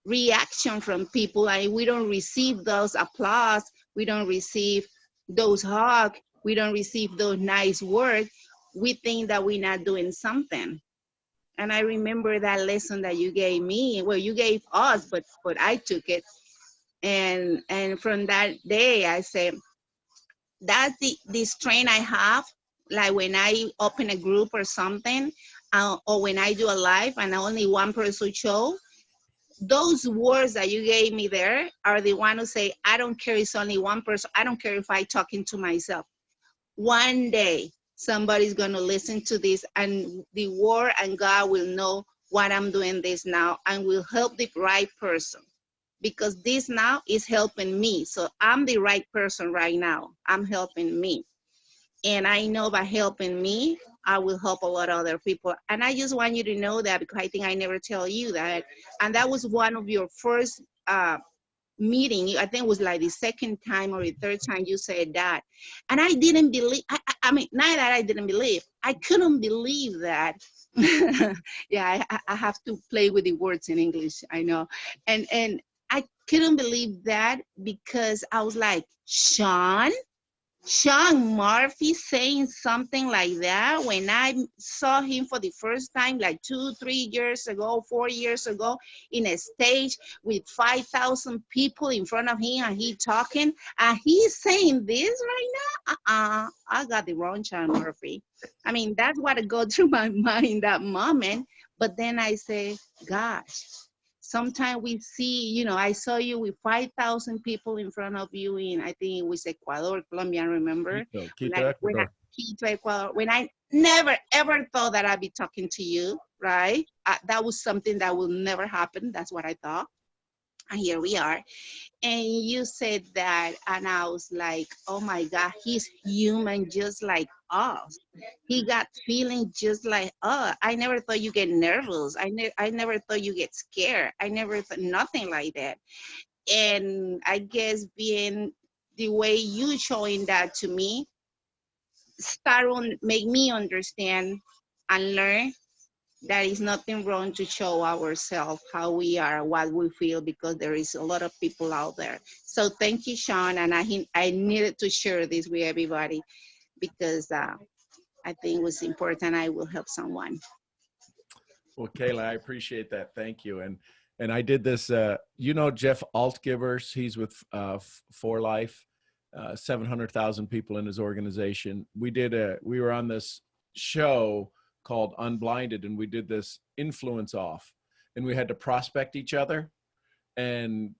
reaction from people, and we don't receive those applause, we don't receive those hugs, we don't receive those nice words. We think that we're not doing something. And I remember that lesson that you gave me, well, you gave us, but I took it. And from that day, I said, that's the strength I have. Like when I open a group or something, or when I do a live and only one person show, those words that you gave me there are the one who say, I don't care, it's only one person. I don't care if I talking to myself. One day, somebody's gonna listen to this, and the word and God will know what I'm doing this now, and will help the right person. Because this now is helping me. So I'm the right person right now. I'm helping me. And I know by helping me, I will help a lot of other people. And I just want you to know that, because I think I never tell you that. And that was one of your first meeting. I think it was like the second time or the third time you said that. And I didn't believe, I mean, not that I didn't believe, I couldn't believe that. Yeah, I have to play with the words in English, I know. And I couldn't believe that, because I was like, Sean Murphy saying something like that, when I saw him for the first time, like 2, 3 years ago, 4 years ago, in a stage with 5,000 people in front of him, and he talking, and he's saying this right now. I got the wrong Sean Murphy. I mean, that's what go through my mind in that moment. But then I say, gosh, sometimes we see, you know, I saw you with 5,000 people in front of you in, I think it was Ecuador, Colombia, I remember. Quito, Ecuador. Quito, Ecuador, when I never, ever thought that I'd be talking to you, right? That was something that will never happen. That's what I thought. And here we are. And you said that, and I was like, oh my God, he's human just like us. He got feelings just like us. I never thought you get nervous. I never thought you get scared. I never thought nothing like that. And I guess being the way you showing that to me, make me understand and learn that is nothing wrong to show ourselves how we are, what we feel, because there is a lot of people out there. So thank you, Sean. And I needed to share this with everybody, because I think it was important. I will help someone. Well, Kayla, I appreciate that. Thank you. And I did this, you know, Jeff Altgivers, he's with For Life, 700,000 people in his organization. We were on this show called Unblinded, and we did this influence off, and we had to prospect each other, and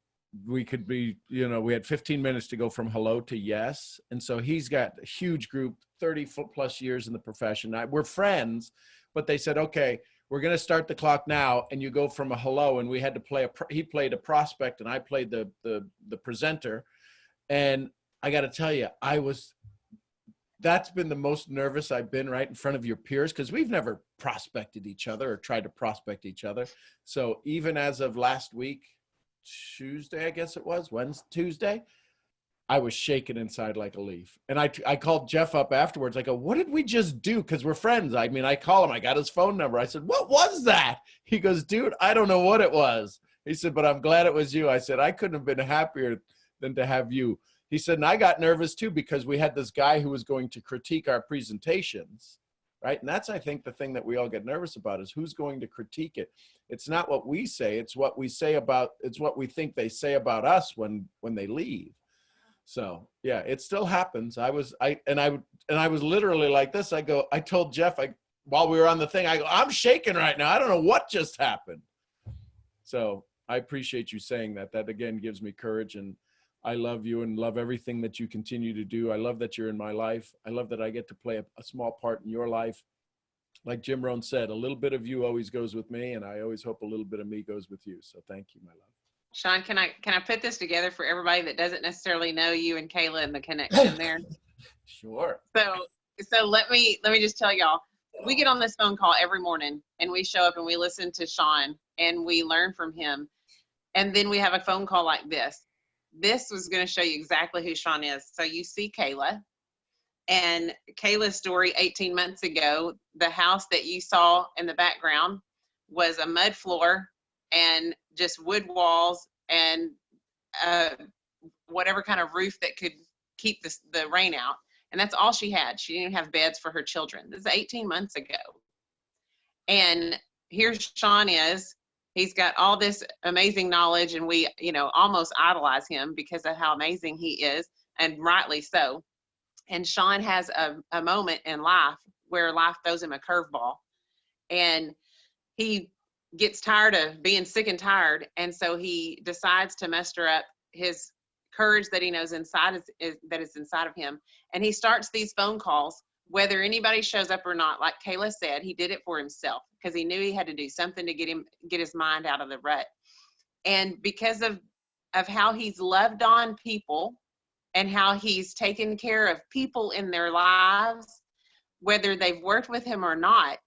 we could be, you know, we had 15 minutes to go from hello to yes. And so he's got a huge group, 30 plus years in the profession. We're friends, but they said, okay, we're going to start the clock now, and you go from a hello, and we had to play he played a prospect and I played the presenter. And I got to tell you, that's been the most nervous I've been, right in front of your peers, because we've never prospected each other or tried to prospect each other. So even as of last week, Tuesday, I guess it was, Tuesday, I was shaking inside like a leaf. And I called Jeff up afterwards. I go, what did we just do? Because we're friends. I mean, I call him. I got his phone number. I said, what was that? He goes, dude, I don't know what it was. He said, but I'm glad it was you. I said, I couldn't have been happier than to have you. He said, and I got nervous too, because we had this guy who was going to critique our presentations, right? And that's, I think, the thing that we all get nervous about is who's going to critique it. It's not what we say, it's what we say about, it's what we think they say about us when they leave. So yeah, it still happens. I was literally like this. I told Jeff, while we were on the thing, I go, I'm shaking right now. I don't know what just happened. So I appreciate you saying that. That again gives me courage, and I love you and love everything that you continue to do. I love that you're in my life. I love that I get to play a small part in your life. Like Jim Rohn said, a little bit of you always goes with me, and I always hope a little bit of me goes with you. So thank you, my love. Sean, can I put this together for everybody that doesn't necessarily know you and Kayla and the connection there? Sure. So let me just tell y'all, we get on this phone call every morning and we show up and we listen to Sean and we learn from him. And then we have a phone call like this. This was going to show you exactly who Sean is. So you see Kayla, and Kayla's story 18 months ago, the house that you saw in the background was a mud floor and just wood walls and whatever kind of roof that could keep the rain out. And that's all she had. She didn't have beds for her children. This is 18 months ago. And here Sean is. He's got all this amazing knowledge, and we, almost idolize him because of how amazing he is, and rightly so. And Sean has a moment in life where life throws him a curveball, and he gets tired of being sick and tired, and so he decides to muster up his courage that he knows inside that is inside of him, and he starts these phone calls, whether anybody shows up or not. Like Kayla said, he did it for himself because he knew he had to do something to get his mind out of the rut. And because of how he's loved on people and how he's taken care of people in their lives, whether they've worked with him or not.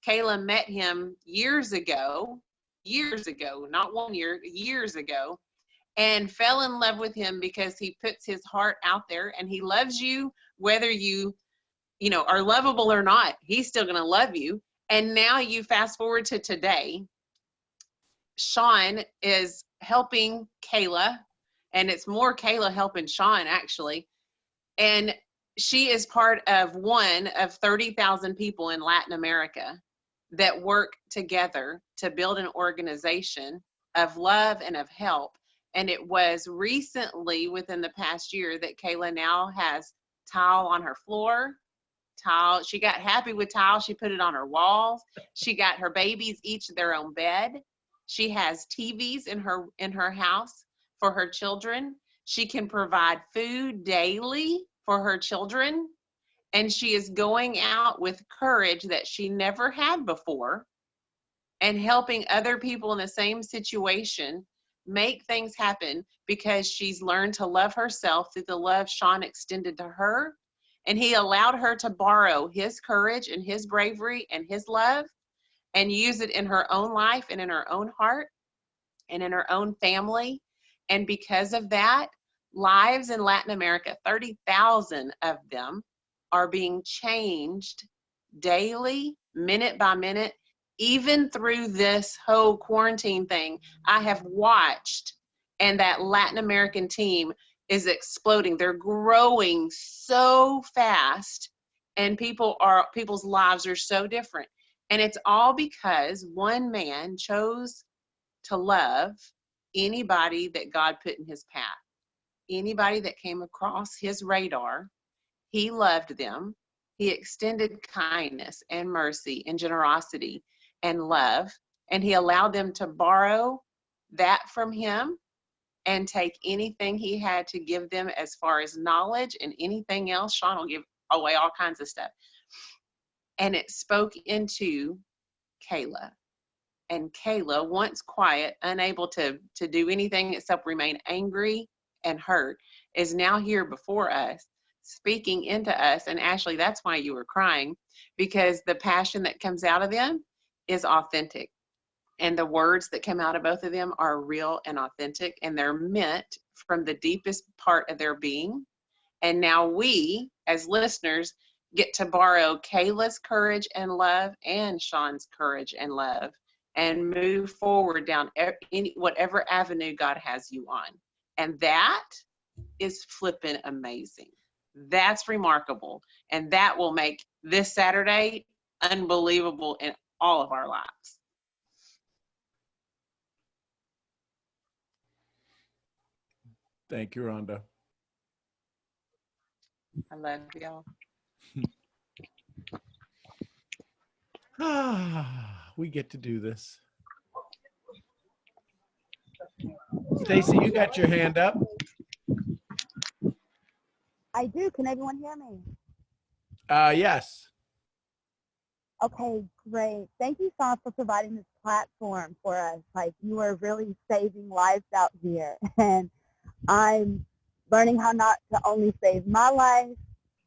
Kayla met him years ago, not 1 year, years ago, and fell in love with him because he puts his heart out there, and he loves you whether you are lovable or not. He's still going to love you. And now you fast forward to today, Sean is helping Kayla, and it's more Kayla helping Sean actually. And she is part of one of 30,000 people in Latin America that work together to build an organization of love and of help. And it was recently, within the past year, that Kayla now has tile on her floor. She got happy with tile. She put it on her walls. She got her babies each their own bed. She has TVs in her house for her children. She can provide food daily for her children. And she is going out with courage that she never had before and helping other people in the same situation make things happen because she's learned to love herself through the love Sean extended to her. And he allowed her to borrow his courage and his bravery and his love and use it in her own life and in her own heart and in her own family. And because of that, lives in Latin America, 30,000 of them, are being changed daily, minute by minute, even through this whole quarantine thing. I have watched, and that Latin American team is exploding. They're growing so fast, and people's lives are so different. And it's all because one man chose to love anybody that God put in his path. Anybody that came across his radar, he loved them. He extended kindness and mercy and generosity and love, and he allowed them to borrow that from him and take anything he had to give them as far as knowledge and anything else. Sean will give away all kinds of stuff. And it spoke into Kayla. And Kayla, once quiet, unable to do anything except remain angry and hurt, is now here before us, speaking into us. And Ashley, that's why you were crying, because the passion that comes out of them is authentic. And the words that come out of both of them are real and authentic, and they're meant from the deepest part of their being. And now we, as listeners, get to borrow Kayla's courage and love and Sean's courage and love and move forward down whatever avenue God has you on. And that is flipping amazing. That's remarkable. And that will make this Saturday unbelievable in all of our lives. Thank you, Rhonda. I love y'all. We get to do this. Stacy, you got your hand up. I do. Can everyone hear me? Yes. Okay, great. Thank you, Sean, for providing this platform for us. Like, you are really saving lives out here. And I'm learning how not to only save my life,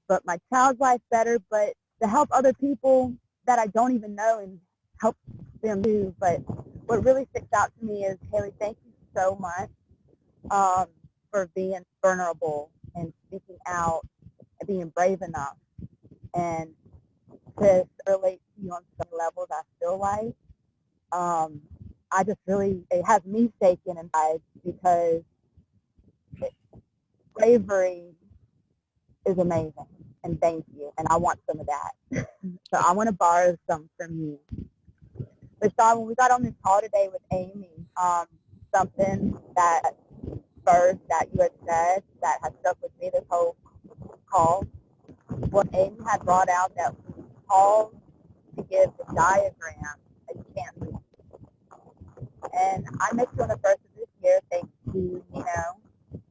but my child's life better, but to help other people that I don't even know and help them too. But what really sticks out to me is, Haley, thank you so much for being vulnerable and speaking out and being brave enough and to relate to you on some levels. I feel like I just really, it has me shaken inside because bravery is amazing, and thank you, and I want some of that. So I want to borrow some from you. But Sean, when we got on this call today with Amy, something that first that you had said that has stuck with me this whole call, what Amy had brought out, that we called to give the diagram a chance. And I met you on the first of this year, thanks to,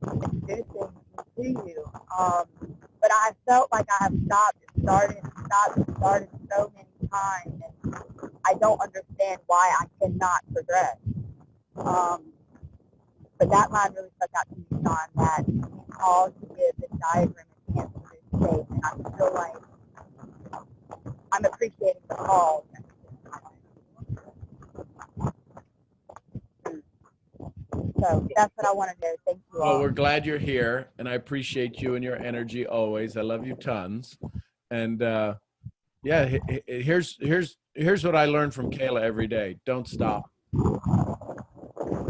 introducing me to you. But I felt like I have stopped and started so many times, and I don't understand why I cannot progress. But that line really stuck out to me, Sean, that you called to give the diagram a chance to reshape, and I feel like I'm appreciating the call. So that's what I want to do. Thank you all. Well, we're glad you're here, and I appreciate you and your energy always. I love you tons. And yeah, here's what I learned from Kayla every day. Don't stop.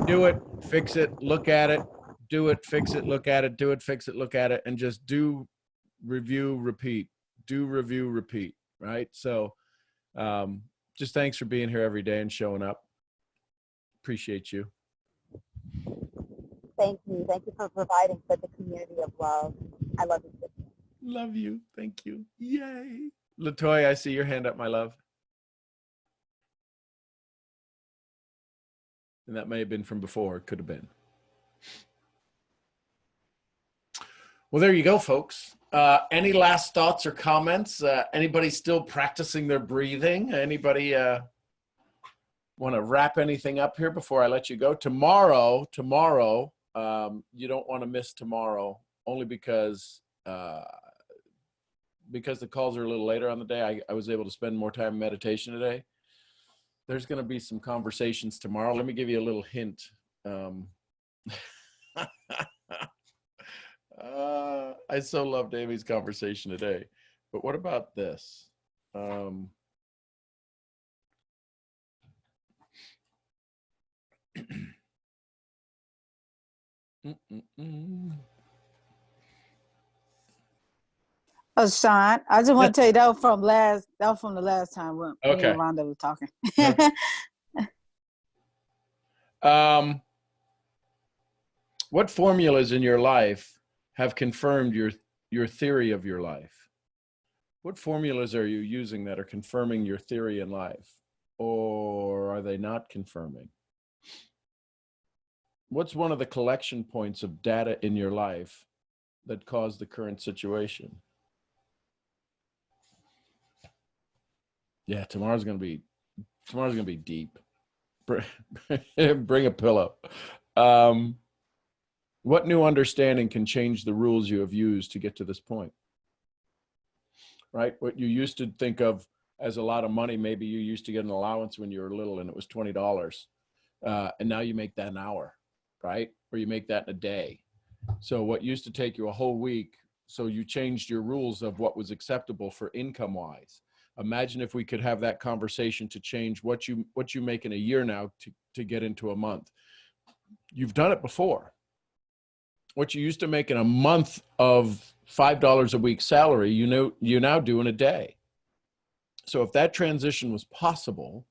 Do it, fix it, look at it, do it, fix it, look at it, do it, fix it, look at it, and just do, review, repeat. Do, review, repeat, right? So just thanks for being here every day and showing up. Appreciate you. Thank you. Thank you for providing such a community of love. I love you. Love you. Thank you. Yay. LaToya, I see your hand up, my love. And that may have been from before. It could have been. Well, there you go, folks. Any last thoughts or comments? Anybody still practicing their breathing? Anybody want to wrap anything up here before I let you go? Tomorrow, you don't want to miss tomorrow, only because the calls are a little later on the day. I was able to spend more time in meditation today. There's going to be some conversations tomorrow. Let me give you a little hint. I so loved Amy's conversation today. But what about this? Oh, Sean, I just want to tell you that was from the last time when me and Rhonda were talking. What formulas in your life have confirmed your theory of your life? What formulas are you using that are confirming your theory in life? Or are they not confirming? What's one of the collection points of data in your life that caused the current situation? Yeah, tomorrow's gonna be deep. Bring a pillow. What new understanding can change the rules you have used to get to this point? Right? What you used to think of as a lot of money, maybe you used to get an allowance when you were little and it was $20. And now you make that an hour, right? Or you make that in a day. So what used to take you a whole week, so you changed your rules of what was acceptable for income-wise. Imagine if we could have that conversation to change what you make in a year now to get into a month. You've done it before. What you used to make in a month of $5 a week salary, you now do in a day. So if that transition was possible,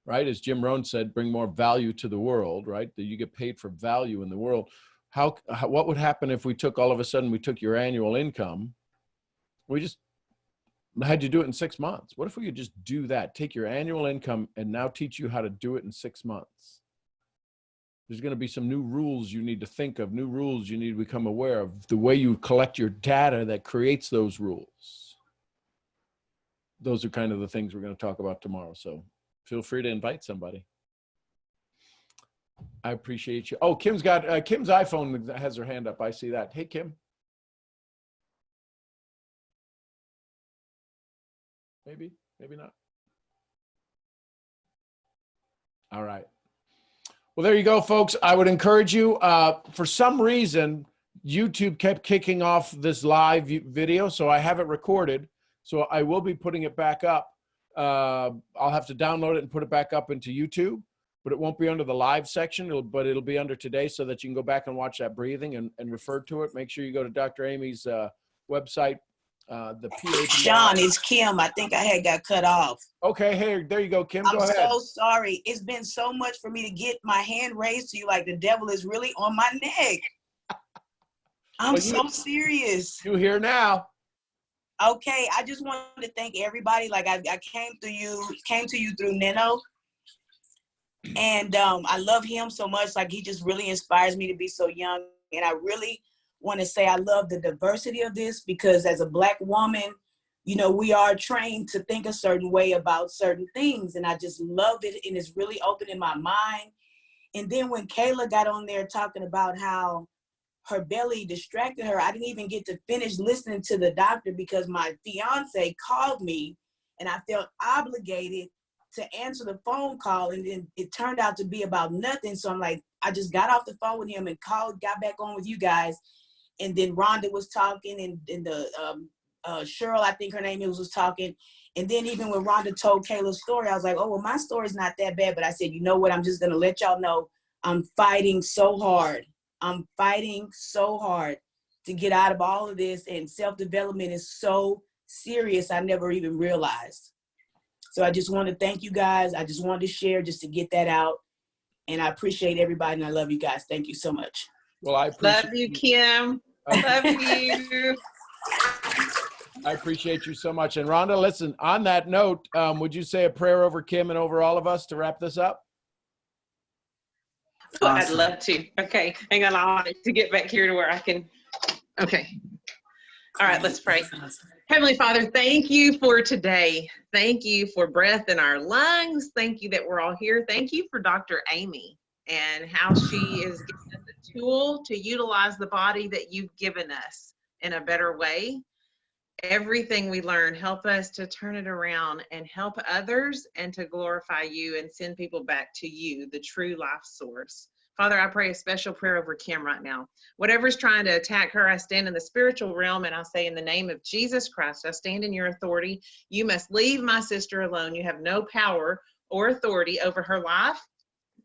right, as Jim Rohn said, bring more value to the world, right? That you get paid for value in the world. What would happen if we took all of a sudden we took your annual income? We just had you do it in 6 months. What if we could just do that? Take your annual income and now teach you how to do it in 6 months. There's going to be some new rules you need to think of, new rules you need to become aware of, the way you collect your data that creates those rules. Those are kind of the things we're going to talk about tomorrow. So feel free to invite somebody. I appreciate you. Oh, Kim's iPhone has her hand up. I see that. Hey, Kim. Maybe, maybe not. All right. Well, there you go, folks. I would encourage you, for some reason, YouTube kept kicking off this live video, so I have it recorded. So I will be putting it back up. I'll have to download it and put it back up into YouTube, but it won't be under the live section, but it'll be under today so that you can go back and watch that breathing and refer to it. Make sure you go to Dr. Amy's website, the PABI. Sean, it's Kim. I think I had got cut off. Okay, hey, there you go, Kim. Go I'm ahead. so sorry. It's been so much for me to get my hand raised to you, like the devil is really on my neck. I'm so serious. You here now? Okay, I just wanted to thank everybody. Like I came to you through Neno, and I love him so much. Like he just really inspires me to be so young, and I really want to say I love the diversity of this, because as a Black woman, you know, we are trained to think a certain way about certain things, and I just love it, and it's really opening my mind. And then when Kayla got on there talking about how her belly distracted her, I didn't even get to finish listening to the doctor because my fiance called me, and I felt obligated to answer the phone call, and then it turned out to be about nothing. So I'm like, I just got off the phone with him and got back on with you guys. And then Rhonda was talking, and the Cheryl, I think her name was talking. And then even when Rhonda told Kayla's story, I was like, oh, well, my story's not that bad. But I said, you know what? I'm just going to let y'all know I'm fighting so hard. I'm fighting so hard to get out of all of this. And self-development is so serious, I never even realized. So I just want to thank you guys. I just wanted to share just to get that out. And I appreciate everybody, and I love you guys. Thank you so much. Well, I appreciate Love you, Kim. Love you. I appreciate you so much. And Rhonda, listen, on that note, would you say a prayer over Kim and over all of us to wrap this up? Oh, I'd love to. Okay, hang on. I want to get back here to where I can. Okay. All right, let's pray. Heavenly Father, thank you for today. Thank you for breath in our lungs. Thank you that we're all here. Thank you for Dr. Amy and how she is giving us a tool to utilize the body that you've given us in a better way. Everything we learn, help us to turn it around and help others and to glorify you and send people back to you, the true life source. Father, I pray a special prayer over Kim right now. Whatever's trying to attack her, I stand in the spiritual realm, and I say in the name of Jesus Christ, I stand in your authority. You must leave my sister alone. You have no power or authority over her life,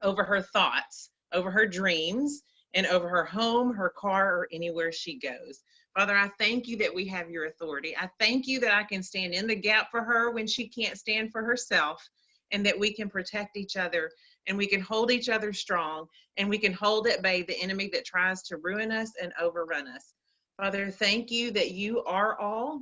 over her thoughts, over her dreams, and over her home, her car, or anywhere she goes. Father, I thank you that we have your authority. I thank you that I can stand in the gap for her when she can't stand for herself, and that we can protect each other, and we can hold each other strong, and we can hold at bay the enemy that tries to ruin us and overrun us. Father, thank you that you are all,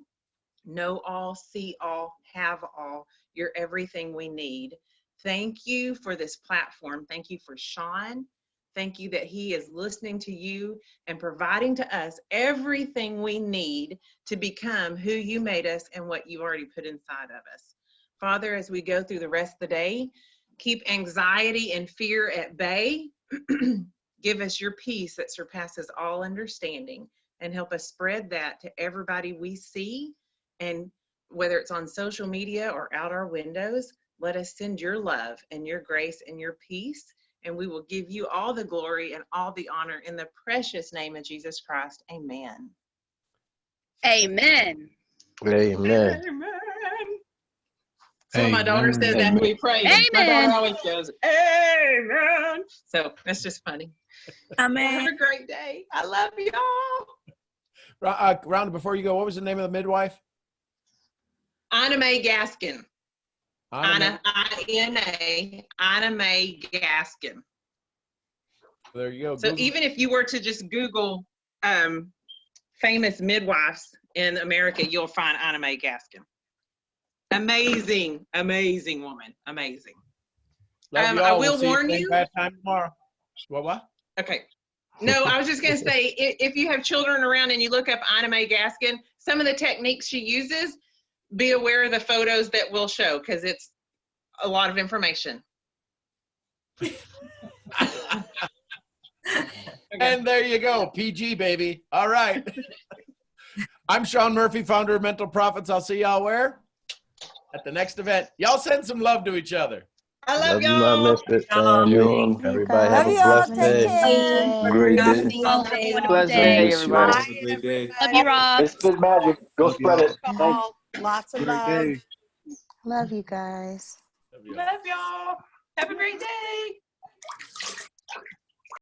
know all, see all, have all. You're everything we need. Thank you for this platform. Thank you for Sean. Thank you that he is listening to you and providing to us everything we need to become who you made us and what you already put inside of us. Father, as we go through the rest of the day, keep anxiety and fear at bay. Give us your peace that surpasses all understanding, and help us spread that to everybody we see. And whether it's on social media or out our windows, let us send your love and your grace and your peace. And we will give you all the glory and all the honor in the precious name of Jesus Christ. Amen. Amen. Amen. Amen. So my daughter says Amen. after we pray, my Amen. daughter always goes, amen. So that's just funny. Amen. Have a great day. I love y'all. Rhonda, before you go, what was the name of the midwife? Anna Mae Gaskin. Anna. I-N-A, Anna Mae Gaskin. There you go. So Google. even if you were to just Google famous midwives in America, you'll find Anna Mae Gaskin. Amazing, amazing woman. Amazing. Love you I all. will We'll see warn same you. bad time tomorrow. What? Okay. No, I was just going to say, if you have children around and you look up Anna Mae Gaskin, some of the techniques she uses, be aware of the photos that we'll show, because it's a lot of information. And there you go. PG, baby. All right. I'm Sean Murphy, founder of Mental Profits. I'll see y'all where? at the next event. Y'all send some love to each other. I love Love you, my y'all. Misfit family. Everybody have Love a y'all. blessed Take day. care. Great day. You all have a wonderful Pleasant day. day, everybody. Bye, Day. Love you, Rob. Misfit magic. Go Love spread y'all. it. Thanks. Lots of Great love. day. Love you guys. Love y'all. Love y'all. Have a great day.